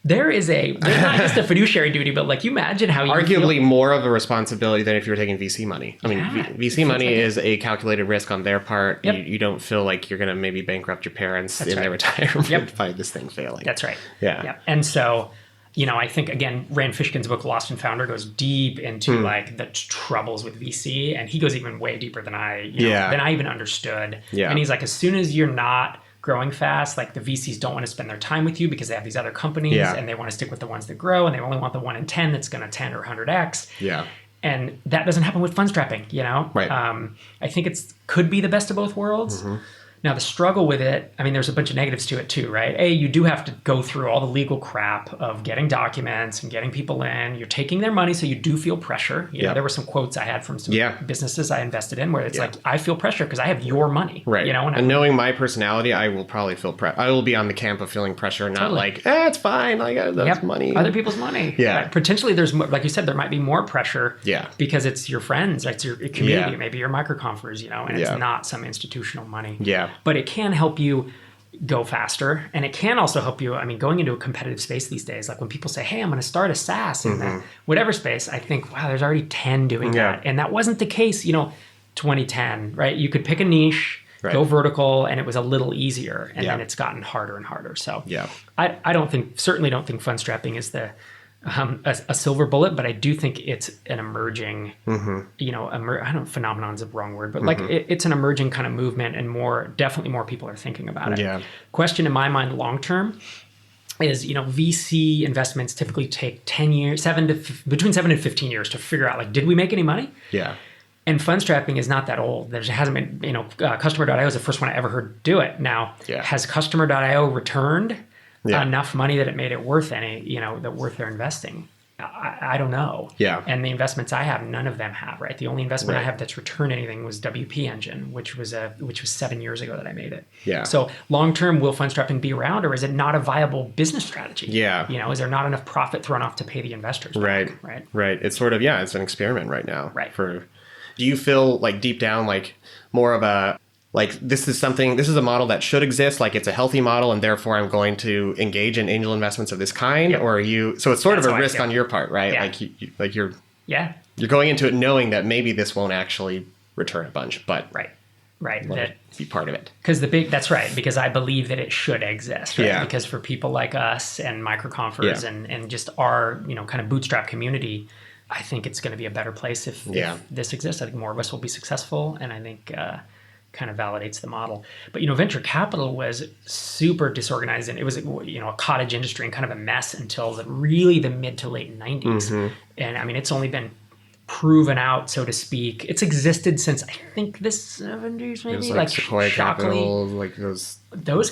there's not just a fiduciary duty, but like you imagine how you arguably more of a responsibility than if you were taking VC money. I mean, VC money is a calculated risk on their part. Yep. You don't feel like you're going to maybe bankrupt your parents in their retirement by this thing failing. That's right. Yeah. Yep. And so, I think, again, Rand Fishkin's book, Lost and Founder, goes deep into like the troubles with VC. And he goes even way deeper than I even understood. Yeah. And he's like, as soon as you're not growing fast, like the VCs don't want to spend their time with you because they have these other companies and they want to stick with the ones that grow, and they only want the 1 in 10 that's going to 10 or 100x. Yeah. And that doesn't happen with fund strapping, Right. I think could be the best of both worlds. Mm-hmm. Now, the struggle with it, I mean, there's a bunch of negatives to it too, right? You do have to go through all the legal crap of getting documents and getting people in. You're taking their money, so you do feel pressure. You know, there were some quotes I had from some businesses I invested in where it's like, I feel pressure because I have your money. Right. And knowing my personality, I will probably feel I will be on the camp of feeling pressure, not like, it's fine. Like, that's money. Other people's money. Yeah. Right? Potentially, there's, like you said, there might be more pressure because it's your friends, it's your community, maybe your MicroConfers, and it's not some institutional money. Yeah. But it can help you go faster, and it can also help you. I mean, going into a competitive space these days, like when people say, "Hey, I'm going to start a SaaS in the whatever space," I think, wow, there's already 10 doing that, and that wasn't the case, 2010, right? You could pick a niche, go vertical, and it was a little easier, and then it's gotten harder and harder. So, I certainly don't think fund strapping is a silver bullet, but I do think it's an emerging, phenomenon's a wrong word, but like it's an emerging kind of movement, and definitely more people are thinking about it. Yeah. Question in my mind, long term, is VC investments typically take 10 years, between 7 and 15 years to figure out, like, did we make any money? Yeah. And fund strapping is not that old. There hasn't been, Customer.io is the first one I ever heard do it. Now, has Customer.io returned enough money that it made it worth worth their investing? I don't know. Yeah. And the investments I have, none of them have, right? The only investment I have that's returned anything was WP Engine, which was 7 years ago that I made it. Yeah. So long term, will fund strapping be around, or is it not a viable business strategy? Yeah. Is there not enough profit thrown off to pay the investors back? Right. It's sort of, it's an experiment right now. Right. Do you feel like deep down, like more of a, like, this is a model that should exist, like it's a healthy model, and therefore I'm going to engage in angel investments of this kind? Yep. Or so it's sort of a risk on your part, right? Yeah. You're going into it knowing that maybe this won't actually return a bunch, but right. That be part of it. That's right, because I believe that it should exist, right? Yeah. Because for people like us and MicroConfers and just our, kind of bootstrap community, I think it's going to be a better place if this exists. I think more of us will be successful, and I think kind of validates the model. But venture capital was super disorganized, and it was a cottage industry and kind of a mess until the mid to late 90s. And I mean, it's only been proven out, so to speak. It's existed since I think the 70s, maybe, like Sequoia Capital, like those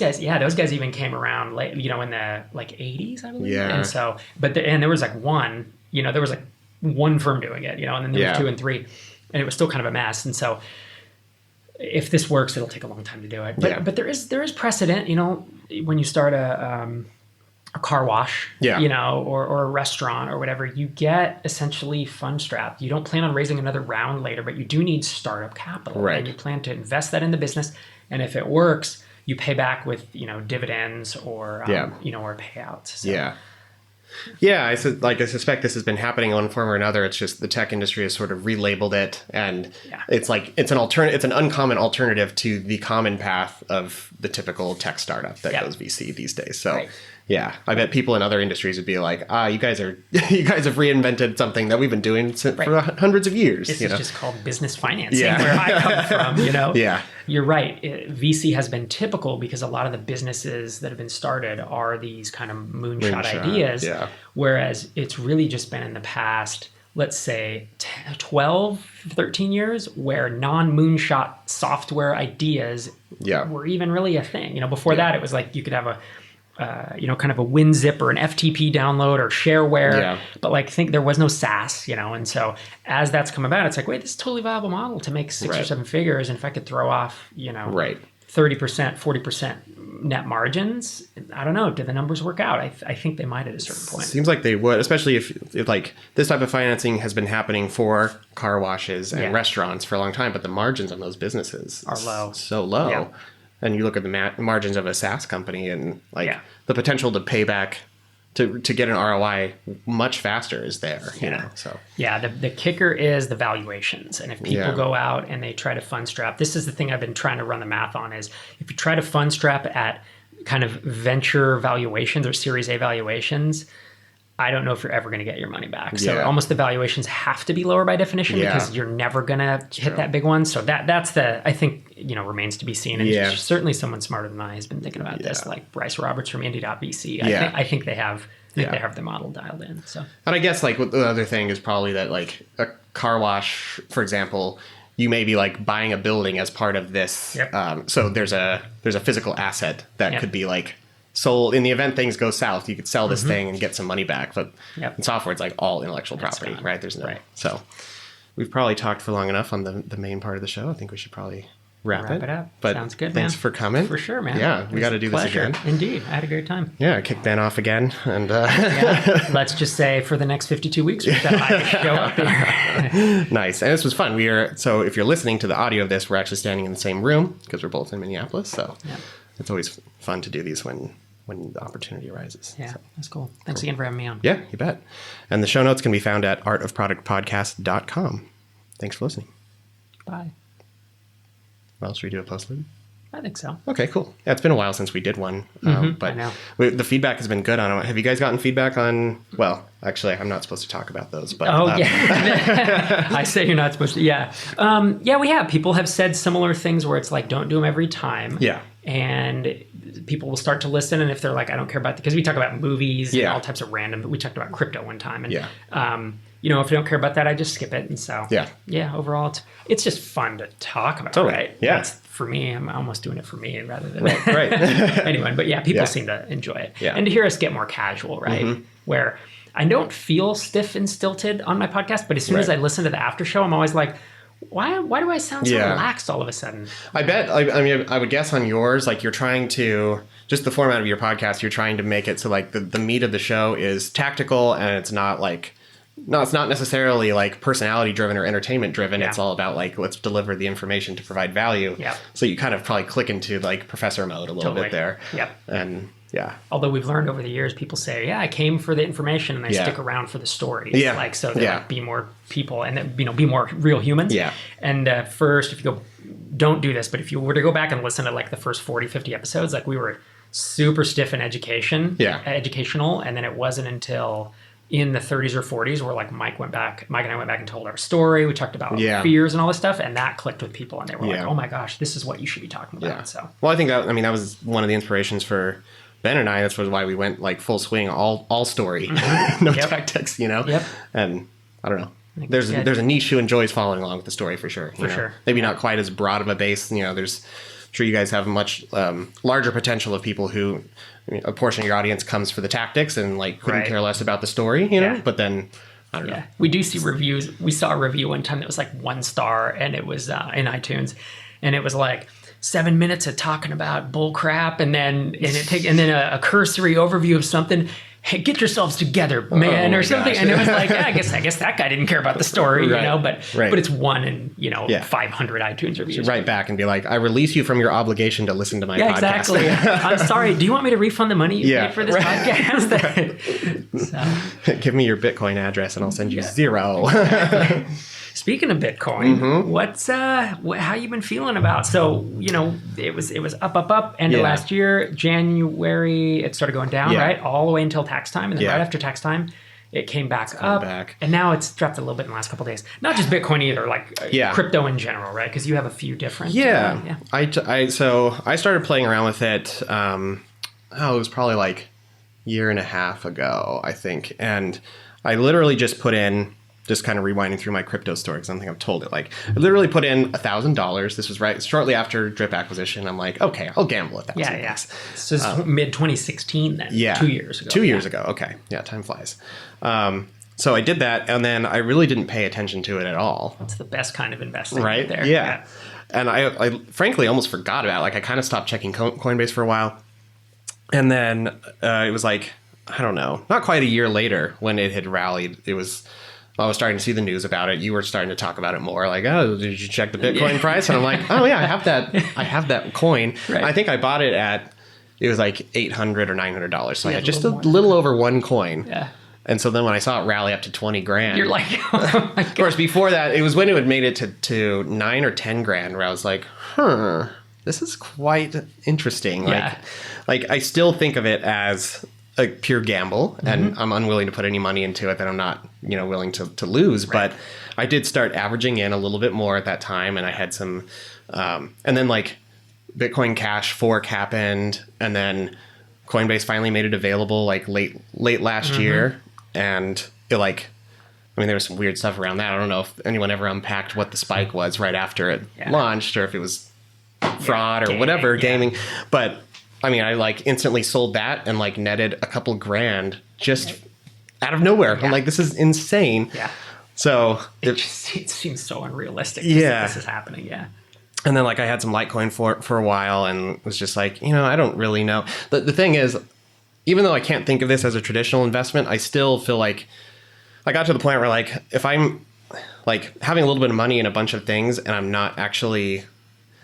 guys. Yeah, those guys even came around late, in the like 80s, I believe. Yeah. And so, and there was like one, there was like one firm doing it, and then there was 2 and 3, and it was still kind of a mess. And so, if this works, it'll take a long time to do it. But there is precedent, when you start a car wash, or a restaurant or whatever, you get essentially fund strapped. You don't plan on raising another round later, but you do need startup capital. Right. And you plan to invest that in the business. And if it works, you pay back with, dividends or, or payouts. So. Yeah. Yeah, I suspect this has been happening in one form or another. It's just the tech industry has sort of relabeled it, and it's like it's an uncommon alternative to the common path of the typical tech startup that goes VC these days. So, I bet people in other industries would be like, you guys have reinvented something that we've been doing for hundreds of years. This is just called business financing, where I come from. Yeah. You're right. VC has been typical because a lot of the businesses that have been started are these kind of moonshot ideas, whereas it's really just been in the past, let's say 12, 13 years, where non-moonshot software ideas were even really a thing. Before that, it was like you could have a kind of a WinZip or an FTP download or shareware, but think there was no SaaS, and so as that's come about, it's like, wait, this is a totally viable model to make 6 or 7 figures, and if I could throw off, 30%, 40% net margins, I don't know, do the numbers work out? I think they might at a certain point. Seems like they would, especially if like this type of financing has been happening for car washes and restaurants for a long time, but the margins on those businesses are low, so low. Yeah. And you look at the margins of a SaaS company and the potential to pay back to get an ROI much faster is there, you know. So yeah, the kicker is the valuations. And if people go out and they try to fund strap, this is the thing I've been trying to run the math on, is if you try to fund strap at kind of venture valuations or Series A valuations, I don't know if you're ever going to get your money back. So almost the valuations have to be lower by definition because you're never going to hit that big one. So that's I think, remains to be seen. And certainly someone smarter than I has been thinking about this, like Bryce Roberts from Indie.vc. I think they have they have the model dialed in. So, and I guess like the other thing is probably that like a car wash, for example, you may be like buying a building as part of this. So there's a physical asset that could be like sold in the event things go south. You could sell this thing and get some money back. But in software, it's like all intellectual property, right? There's no So we've probably talked for long enough on the main part of the show. I think we should probably wrap it up. But sounds good, thanks for coming. For sure, man. Yeah, we got to do this again. Indeed. I had a great time. Yeah, kick Ben off again. And let's just say for the next 52 weeks, we've got a show up there. Nice. And this was fun. So if you're listening to the audio of this, we're actually standing in the same room because we're both in Minneapolis. So it's always fun to do these when the opportunity arises. Yeah, that's cool. Thanks again for having me on. Yeah, you bet. And the show notes can be found at artofproductpodcast.com. Thanks for listening. Bye. Well, should we do a post loop? I think so. Okay, cool. Yeah, it's been a while since we did one, but I know. The feedback has been good on it. Have you guys gotten feedback on? Well, actually, I'm not supposed to talk about those. But I say you're not supposed to. Yeah, we have. People have said similar things where it's like, don't do them every time. Yeah, and people will start to listen, and if they're like, I don't care about because we talk about movies and all types of random. But we talked about crypto one time, and if you don't care about that, I just skip it. And so overall, it's just fun to talk about. Totally. Right? Yeah. That's, for me, I'm almost doing it for me rather than right. anyone. But people seem to enjoy it. Yeah. And to hear us get more casual, right? Where I don't feel stiff and stilted on my podcast, but as soon as I listen to the after show, I'm always like, why do I sound so relaxed all of a sudden? I bet, I mean, I would guess on yours, like you're trying to, just the format of your podcast, you're trying to make it so like the meat of the show is tactical and it's not like, no, it's not necessarily like personality driven or entertainment driven. It's all about like, let's deliver the information to provide value. Yeah. So you kind of probably click into like professor mode a little bit there. Yep. And although we've learned over the years, people say, I came for the information and I stick around for the stories. Yeah. Like, so they're like, be more people and, be more real humans. Yeah. And first, if you go, don't do this, but if you were to go back and listen to like the first 40, 50 episodes, like we were super stiff in educational. And then it wasn't until in the 30s or 40s where like Mike and I went back and told our story. We talked about fears and all this stuff, and that clicked with people, and they were like, oh my gosh, this is what you should be talking about. So well, I think that was one of the inspirations for Ben and I. That's why we went like full swing, all story, no tactics, Yep. And I don't know. There's a niche who enjoys following along with the story for sure. Sure. Maybe not quite as broad of a base. There's I'm sure you guys have a much larger potential of people who, a portion of your audience comes for the tactics and like couldn't care less about the story, know. But then I don't know. We do see reviews. We saw a review one time that was like 1 star, and it was in iTunes, and it was like 7 minutes of talking about bull crap, and then a cursory overview of something. Hey, get yourselves together, man, or something. Gosh. And it was like, I guess that guy didn't care about the story, but it's 1 in 500 iTunes reviews. Right back and be like, I release you from your obligation to listen to my podcast. Exactly. I'm sorry. Do you want me to refund the money you paid for this podcast? So. Give me your Bitcoin address and I'll send you 0. Speaking of Bitcoin, what's how you been feeling about? So it was up end of last year, January it started going down, right, all the way until tax time, and then right after tax time, it came back up, and now it's dropped a little bit in the last couple of days. Not just Bitcoin either, like crypto in general, right? Because you have a few different. So I started playing around with it. It was probably like a year and a half ago, I think, and I literally just put in. Just kind of rewinding through my crypto story because I don't think I've told it. Like, I literally put in $1,000. This was right shortly after Drip acquisition. I'm like, okay, I'll gamble $1,000. Yeah. So it's mid 2016 then. Yeah, 2 years ago. 2 years ago. Okay, yeah, time flies. So I did that, and then I really didn't pay attention to it at all. That's the best kind of investing, right there. Yeah. And I frankly almost forgot about it. Like, I kind of stopped checking Coinbase for a while, and then it was like, I don't know, not quite a year later when it had rallied. I was starting to see the news about it. You were starting to talk about it more. Like, oh, did you check the Bitcoin price? And I'm like, oh yeah, I have that coin. Right. I think I bought it at it was like $800 or $900. So I had just a little little over one coin. Yeah. And so then when I saw it rally up to 20 grand, You're like, oh my of course, before that, it was when it had made it to 9 or 10 grand where I was like, this is quite interesting. Yeah. Like I still think of it as a pure gamble, and I'm unwilling to put any money into it that I'm not, willing to lose. Right. But I did start averaging in a little bit more at that time, and I had some, and then like Bitcoin Cash fork happened, and then Coinbase finally made it available like late last year. And there was some weird stuff around that. I don't know if anyone ever unpacked what the spike was right after it launched, or if it was fraud or whatever, gaming. But I mean, I like instantly sold that and like netted a couple grand just out of nowhere. I'm like, this is insane. Yeah. So it seems so unrealistic. Yeah. This is happening. Yeah. And then like I had some Litecoin for a while and was just like, I don't really know. The thing is, even though I can't think of this as a traditional investment, I still feel like I got to the point where like if I'm like having a little bit of money in a bunch of things and I'm not actually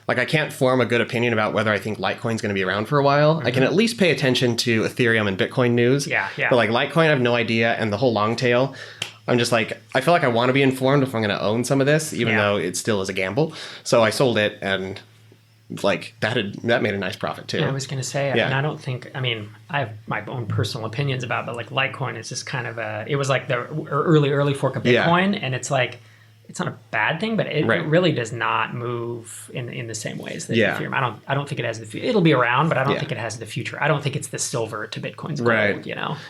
like I can't form a good opinion about whether I think Litecoin's going to be around for a while. I can at least pay attention to Ethereum and Bitcoin news. Yeah. But like Litecoin, I have no idea, and the whole long tail. I'm just like, I feel like I want to be informed if I'm going to own some of this, even though it still is a gamble. So I sold it, and like that made a nice profit too. Yeah, I was going to say, and I don't think, I have my own personal opinions about it, but like Litecoin is just kind of it was like the early fork of Bitcoin, and it's like, it's not a bad thing, but it really does not move in the same ways that Ethereum. I don't think it has the future. It'll be around, but I don't think it has the future. I don't think it's the silver to Bitcoin's gold,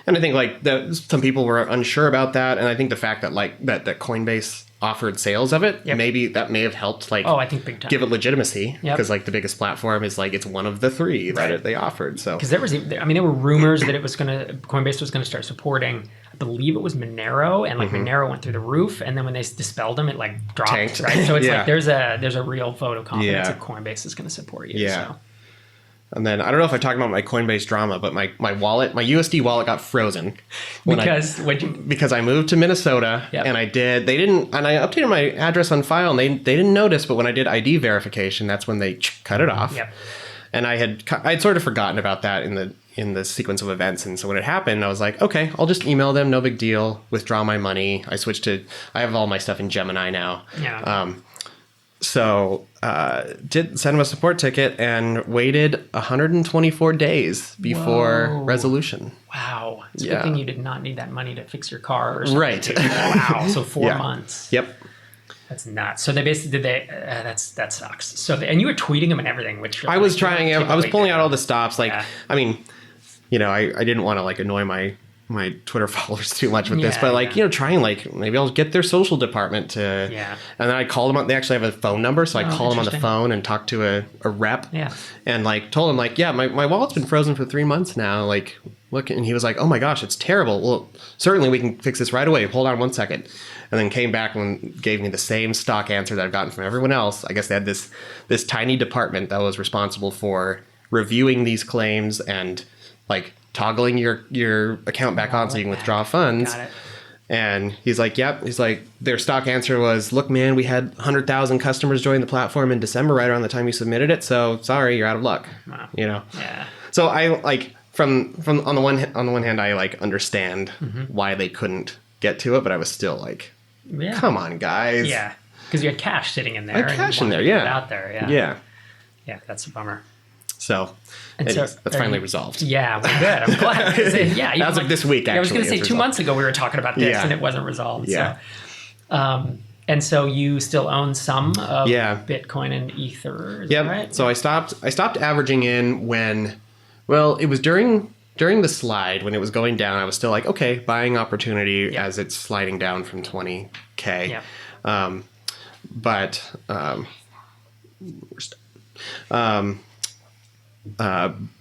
And I think like some people were unsure about that, and I think the fact that that Coinbase offered sales of it, maybe that may have helped like I think big time. Give it legitimacy, because like the biggest platform is like it's one of the three that they offered. So because there were rumors that Coinbase was gonna start supporting, I believe it was Monero, and like Monero went through the roof, and then when they dispelled them, it like dropped. Tanked. Right? So it's like there's a real vote of confidence that Coinbase is going to support you. Yeah. So. And then I don't know if I talked about my Coinbase drama, but my wallet, my USD wallet got frozen because I moved to Minnesota and I updated my address on file, and they didn't notice, but when I did ID verification, that's when they cut it off. Yep. And I'd sort of forgotten about that in the sequence of events. And so when it happened, I was like, okay, I'll just email them. No big deal. Withdraw my money. I have all my stuff in Gemini now. Yeah. So did send them a support ticket and waited 124 days before resolution. Wow. It's a good thing you did not need that money to fix your car or something. Right. Wow. So 4 months. Yep. That's nuts. So they basically that sucks. So and you were tweeting them and everything, which I was trying. I was pulling out all the stops. Like, I mean, I didn't want to like annoy my Twitter followers too much with this, but like, trying like maybe I'll get their social department to, and then I called them. They actually have a phone number, so I called them on the phone and talked to a rep, and like told him like, my wallet's been frozen for 3 months now. Like, look, and he was like, oh my gosh, it's terrible. Well, certainly we can fix this right away. Hold on 1 second. And then came back and gave me the same stock answer that I've gotten from everyone else. I guess they had this tiny department that was responsible for reviewing these claims and like toggling your account back on so you can withdraw funds. Got it. And he's like, yep. He's like, their stock answer was, look, man, we had 100,000 customers join the platform in December right around the time you submitted it. So sorry, you're out of luck. Wow. Yeah. So I like from on the one hand, I like understand why they couldn't get to it, but I was still like, come on, guys. Yeah. Because you had cash sitting in there. I had cash in there, out there, Yeah. Yeah, that's a bummer. So, that's finally resolved. Yeah, well, good. I'm glad. As of this week, actually. I was going to say 2 months ago we were talking about this and it wasn't resolved. Yeah. So, and so you still own some of Bitcoin and Ether, is that right? So I stopped averaging in when, it was during the slide when it was going down. I was still like, okay, buying opportunity as it's sliding down from 20K. Yeah.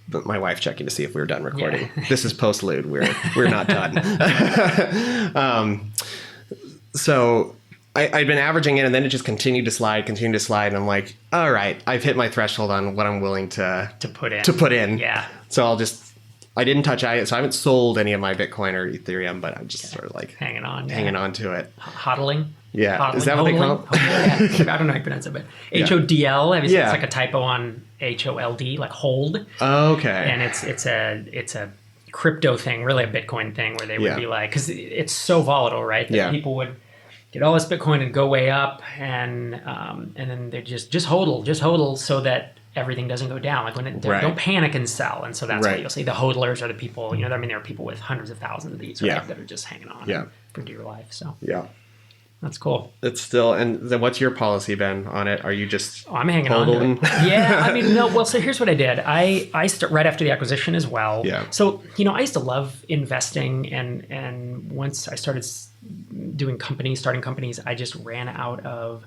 But my wife checking to see if we were done recording. Yeah. This is post-lude. We're not done. So I'd been averaging it, and then it just continued to slide. And I'm like, all right, I've hit my threshold on what I'm willing to put in. To put in. Yeah. So I'll just I didn't touch it, so I haven't sold any of my Bitcoin or Ethereum, but I'm just sort of like hanging on to it. Hodling. Yeah, Hodling, is that what they call it? Yeah. I don't know how you pronounce it, but HODL. It's Yeah. like a typo on HOLD, like hold. Okay. And it's a crypto thing, really a Bitcoin thing, where they would be like, because it's so volatile, right? That people would get all this Bitcoin and go way up, and then they just hodl so that everything doesn't go down. Like when don't panic and sell. And so that's what you'll see. The hodlers are the people, there are people with hundreds of thousands of these, right? That are just hanging on for dear life. So that's cool. It's still, and then what's your policy, Ben, on it? Are you just I'm hanging on to it. Yeah, I mean, no, well, so here's what I did. I start right after the acquisition as well. Yeah. So, I used to love investing, and once I started starting companies, I just ran out of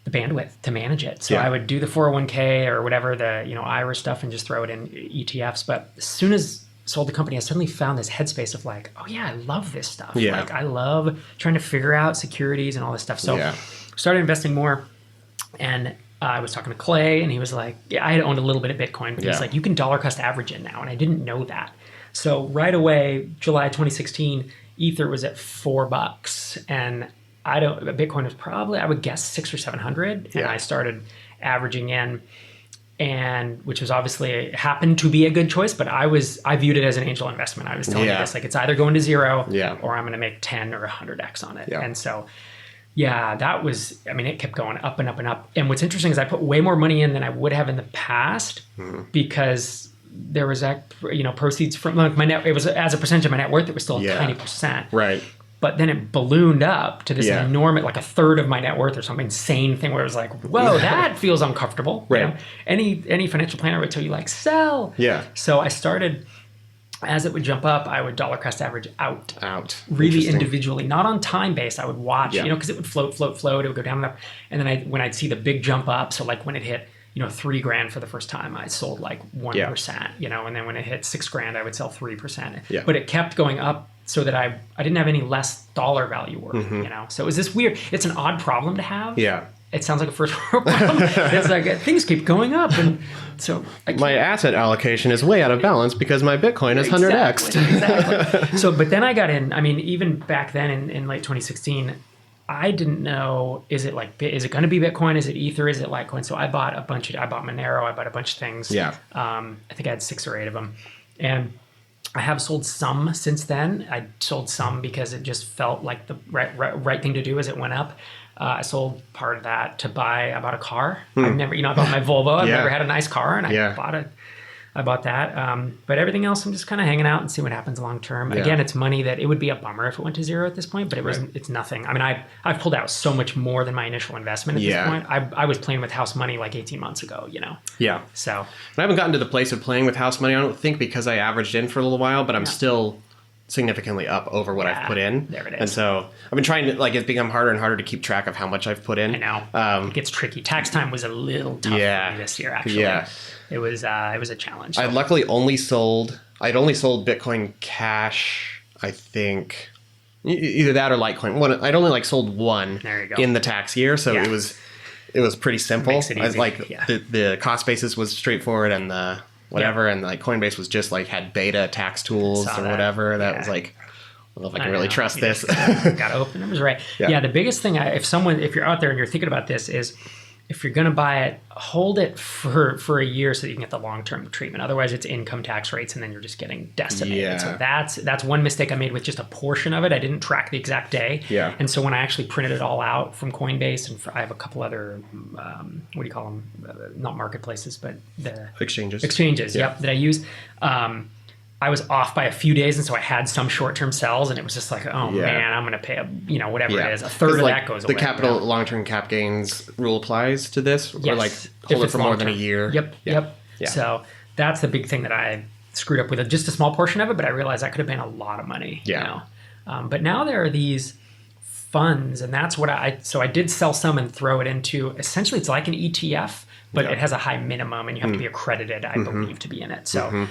the bandwidth to manage it. So I would do the 401k or whatever, the IRA stuff, and just throw it in ETFs. But as soon as sold the company, I suddenly found this headspace of like, oh yeah, I love this stuff. Yeah. Like I love trying to figure out securities and all this stuff. So started investing more, and I was talking to Clay, and he was like, I had owned a little bit of Bitcoin, but he's like, you can dollar cost average it now. And I didn't know that. So right away, July 2016, Ether was at $4, and Bitcoin was probably, I would guess, 600 or 700. And I started averaging in, and which was obviously happened to be a good choice, but I viewed it as an angel investment. I was telling you this, like it's either going to zero or I'm going to make 10 or 100x on it. Yeah. And so, that was, it kept going up and up and up. And what's interesting is I put way more money in than I would have in the past because there was proceeds from my net. It was as a percentage of my net worth, it was still a tiny percent. Right. But then it ballooned up to this enormous, like a third of my net worth or some insane thing where it was like, whoa, that feels uncomfortable. Right. Any financial planner would tell you like, sell. Yeah. So I started, as it would jump up, I would dollar cost average out. Really individually, not on time base. I would watch, because it would float. It would go down and up. And then when I'd see the big jump up, so like when it hit, $3,000 for the first time, I sold like 1%, and then when it hit $6,000, I would sell 3%. Yeah. But it kept going up so that I didn't have any less dollar value worth, So it was this weird, it's an odd problem to have. Yeah. It sounds like a first world problem. It's like things keep going up. And so my asset allocation is way out of balance because my Bitcoin is 100x. Exactly. So, but then I got in, even back then in late 2016, I didn't know, is it going to be Bitcoin? Is it Ether? Is it Litecoin? So I bought I bought Monero. I bought a bunch of things. Yeah. I think I had 6 or 8 of them. And I have sold some since then. I sold some because it just felt like the right thing to do as it went up. I sold part of that to I bought a car. I've never, I bought my Volvo. I've never had a nice car, and I bought that. But everything else, I'm just kind of hanging out and see what happens long term. Again, it's money that it would be a bummer if it went to zero at this point, but it's nothing. I've pulled out so much more than my initial investment at this point. I was playing with house money like 18 months ago, Yeah. So I haven't gotten to the place of playing with house money, I don't think, because I averaged in for a little while, but I'm still significantly up over what I've put in. There it is. And so I've been trying to, it's become harder and harder to keep track of how much I've put in. I know. It gets tricky. Tax time was a little tough for me this year, actually. Yeah. It was a challenge. So. I'd luckily only sold Bitcoin Cash, I think, either that or Litecoin. I'd only sold one in the tax year, so it was pretty simple. Makes it easy. The cost basis was straightforward, and the whatever, and Coinbase was just had beta tax tools or whatever. That was I don't know if I can really trust this. Got to open numbers right. Yeah. The biggest thing, if you're out there and you're thinking about this, is if you're going to buy it, hold it for a year so that you can get the long-term treatment. Otherwise, it's income tax rates, and then you're just getting decimated. Yeah. So that's one mistake I made with just a portion of it. I didn't track the exact day. Yeah. And so when I actually printed it all out from Coinbase, and I have a couple other, what do you call them? Not marketplaces, but the exchanges. That I use. I was off by a few days, and so I had some short-term sells, and it was just like, man, I'm going to pay whatever it is. A third of that goes away. The capital long-term cap gains rule applies to this? Yes. Or hold it for more than a year? Yep. Yeah. So that's the big thing that I screwed up with. Just a small portion of it, but I realized that could have been a lot of money. Yeah. But now there are these funds, and that's what I did sell some and throw it into, essentially it's like an ETF, but it has a high minimum, and you have to be accredited, I believe, to be in it. So,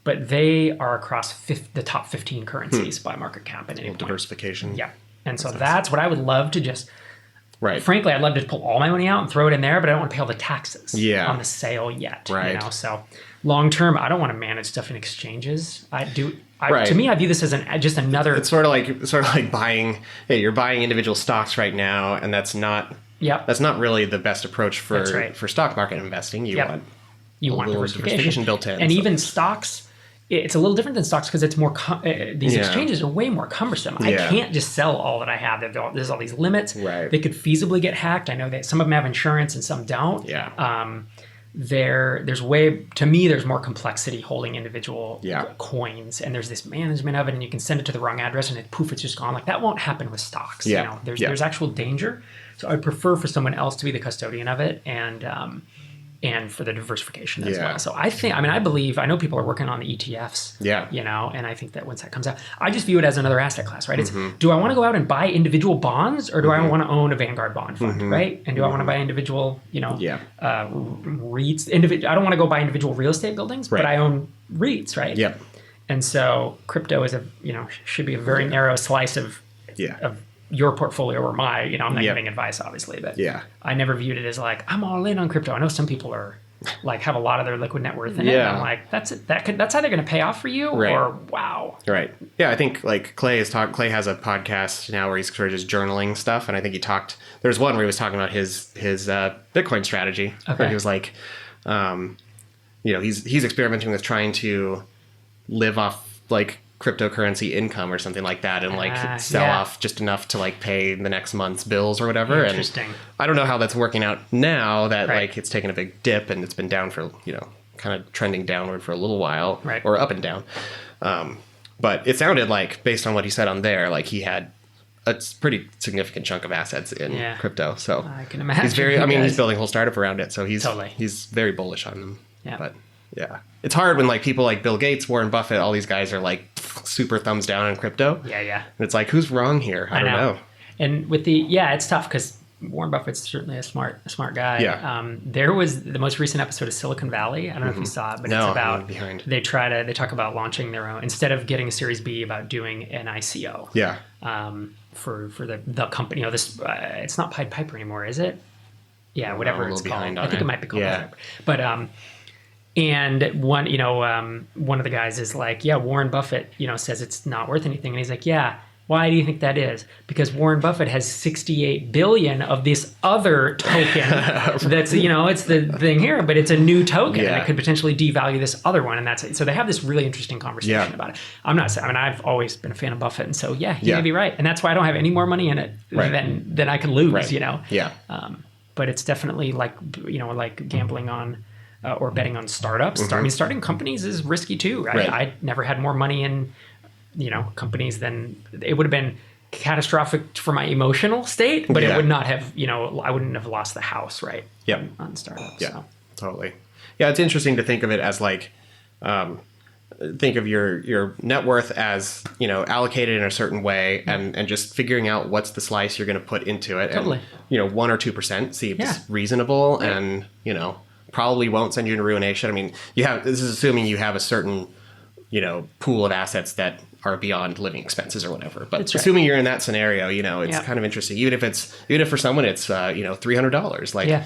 but they are across the top 15 currencies by market cap at any point. Diversification. Yeah. And so that's what I would love to just, Right. Frankly, I'd love to pull all my money out and throw it in there, but I don't want to pay all the taxes on the sale yet. Right. You know, so long term, I don't want to manage stuff in exchanges. Right. To me, I view this as just another. It's sort of like buying. Hey, you're buying individual stocks right now, and that's not. Yep. That's not really the best approach for stock market investing. You want diversification built in. And even stocks, it's a little different than stocks because it's more. These exchanges are way more cumbersome. I can't just sell all that I have. There's all these limits. Right. They could feasibly get hacked. I know that some of them have insurance and some don't. Yeah. There's more complexity holding individual coins, and there's this management of it, and you can send it to the wrong address and it's just gone. Like that won't happen with stocks. You know, there's actual danger. So I'd prefer for someone else to be the custodian of it and for the diversification as well. So I know people are working on the ETFs. Yeah. You know, and I think that once that comes out, I just view it as another asset class, right? It's do I want to go out and buy individual bonds or do I want to own a Vanguard bond fund, right? And do I want to buy individual, REITs? I don't want to go buy individual real estate buildings, but I own REITs, right? Yep. And so crypto is should be a very narrow slice of your portfolio or my, I'm not giving advice obviously, but I never viewed it as like, I'm all in on crypto. I know some people are like have a lot of their liquid net worth in it. And I'm like, that's either going to pay off for you or wow. Right. Yeah. I think like Clay has a podcast now where he's sort of just journaling stuff. And I think there's one where he was talking about his Bitcoin strategy where he was like, he's experimenting with trying to live off like cryptocurrency income or something like that and like sell off just enough to like pay the next month's bills or whatever. Interesting. And I don't know how that's working out now that like it's taken a big dip and it's been down for, kind of trending downward for a little while or up and down. But it sounded like based on what he said on there, like he had a pretty significant chunk of assets in crypto. So I can imagine. He's building a whole startup around it. So he's very bullish on them. Yeah. But yeah, it's hard when like people like Bill Gates, Warren Buffett, all these guys are like super thumbs down on crypto. Yeah. And it's like, who's wrong here? I don't know. And with it's tough because Warren Buffett's certainly a smart guy. Yeah. There was the most recent episode of Silicon Valley. I don't know if you saw it, but it's about they talk about launching their own instead of getting a Series B, about doing an ICO. Yeah. For the company, it's not Pied Piper anymore, is it? Yeah, whatever it's called. I think it might be called Pied Piper. But and one of the guys is like, Warren Buffett, says it's not worth anything. And he's like, why do you think that is? Because Warren Buffett has 68 billion of this other token that's, it's the thing here, but it's a new token and it could potentially devalue this other one. And that's it. So they have this really interesting conversation about it. I've always been a fan of Buffett. And so, he may be right. And that's why I don't have any more money in it than I can lose, Yeah. But it's definitely like, like gambling on, or betting on startups. Starting companies is risky too, right? I never had more money in, companies than it would have been catastrophic for my emotional state, but it would not have, I wouldn't have lost the house, right? Yeah. On startups. Yeah, so. Totally. Yeah, it's interesting to think of it as like, think of your net worth as, allocated in a certain way and just figuring out what's the slice you're going to put into it. Totally. And, 1 or 2% seems reasonable and, probably won't send you into ruination. This is assuming you have a certain, pool of assets that are beyond living expenses or whatever. But assuming you're in that scenario, it's kind of interesting. Even if for someone it's $300, like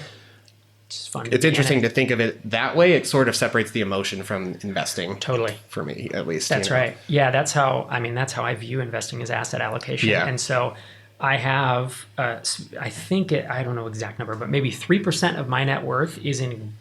it's fun. It's interesting to think of it that way. It sort of separates the emotion from investing. Totally. For me, at least. That's right. Yeah, that's how I view investing as asset allocation. Yeah. And so I have, I think I don't know exact number, but maybe 3% of my net worth is in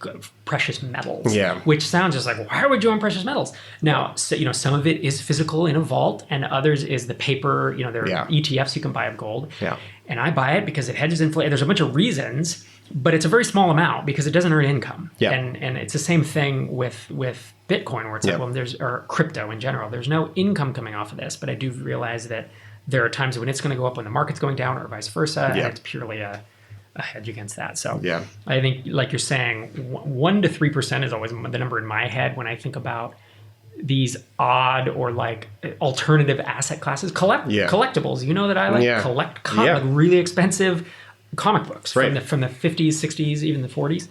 precious metals. Yeah. Which sounds just like, why would you own precious metals? Now, so, some of it is physical in a vault, and others is the paper. There are ETFs you can buy of gold. Yeah. And I buy it because it hedges inflation. There's a bunch of reasons, but it's a very small amount because it doesn't earn income. Yeah. And it's the same thing with Bitcoin, where it's like, well, or crypto in general. There's no income coming off of this, but I do realize that there are times when it's going to go up when the market's going down, or vice versa, and it's purely a hedge against that. So I think, like you're saying, 1 to 3% is always the number in my head when I think about these odd or like alternative asset classes. Collectibles, that I like collect like really expensive comic books from the 50s, 60s, even the 40s.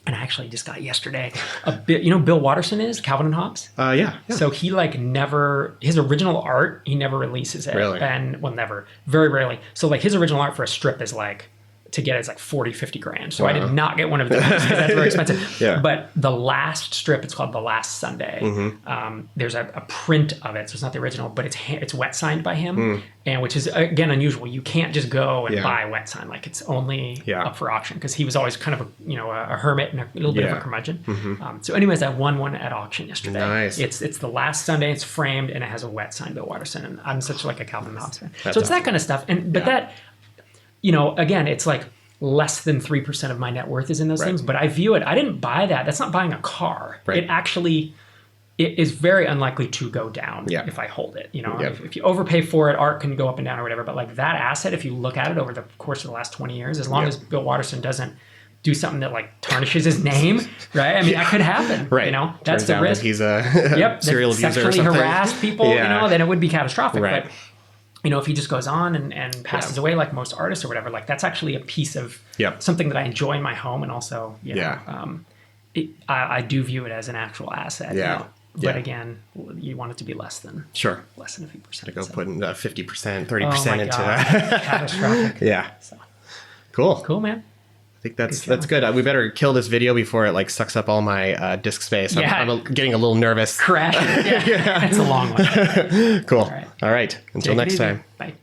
And I actually just got yesterday a bit, you know, Bill Watterson is Calvin and Hobbes. Yeah. So he like never, his original art, he never releases it. Really? And well, never, very rarely. So like his original art for a strip is like, to get it is like 40, 50 grand. So I did not get one of those because that's very expensive. Yeah. But the last strip, it's called The Last Sunday. There's a print of it. So it's not the original, but it's wet signed by him. And which is, again, unusual. You can't just go and buy wet sign. Like it's only up for auction because he was always kind of a hermit and a little bit of a curmudgeon. So anyways, I won one at auction yesterday. Nice. It's The Last Sunday. It's framed and it has a wet sign Bill Watterson. And I'm such like a Calvin and Hobbes fan. That's so it's awesome. that kind of stuff. But that, you know, again, it's like less than 3% of my net worth is in those things, but I view it, I didn't buy that. That's not buying a car. Right. It is very unlikely to go down if I hold it. You know, if you overpay for it, art can go up and down or whatever. But like that asset, if you look at it over the course of the last 20 years, as long as Bill Watterson doesn't do something that like tarnishes his name, right? I mean, that could happen. Right. You know, that's Turns the out risk. that he's a serial abuser or sexually something. harassed people, you know, then it would be catastrophic. Right. But you know, if he just goes on and passes away like most artists or whatever, like that's actually a piece of something that I enjoy in my home. And also, you know, I do view it as an actual asset. Yeah. You know? But again, you want it to be less than a few percent. To go putting 50%, 30% into that. Catastrophic. Yeah. So. Cool, man. I think that's good. We better kill this video before it like sucks up all my disk space. I'm getting a little nervous. Crashing. Yeah. It's a long one. Cool. All right. Until Take it next easy. time. Bye.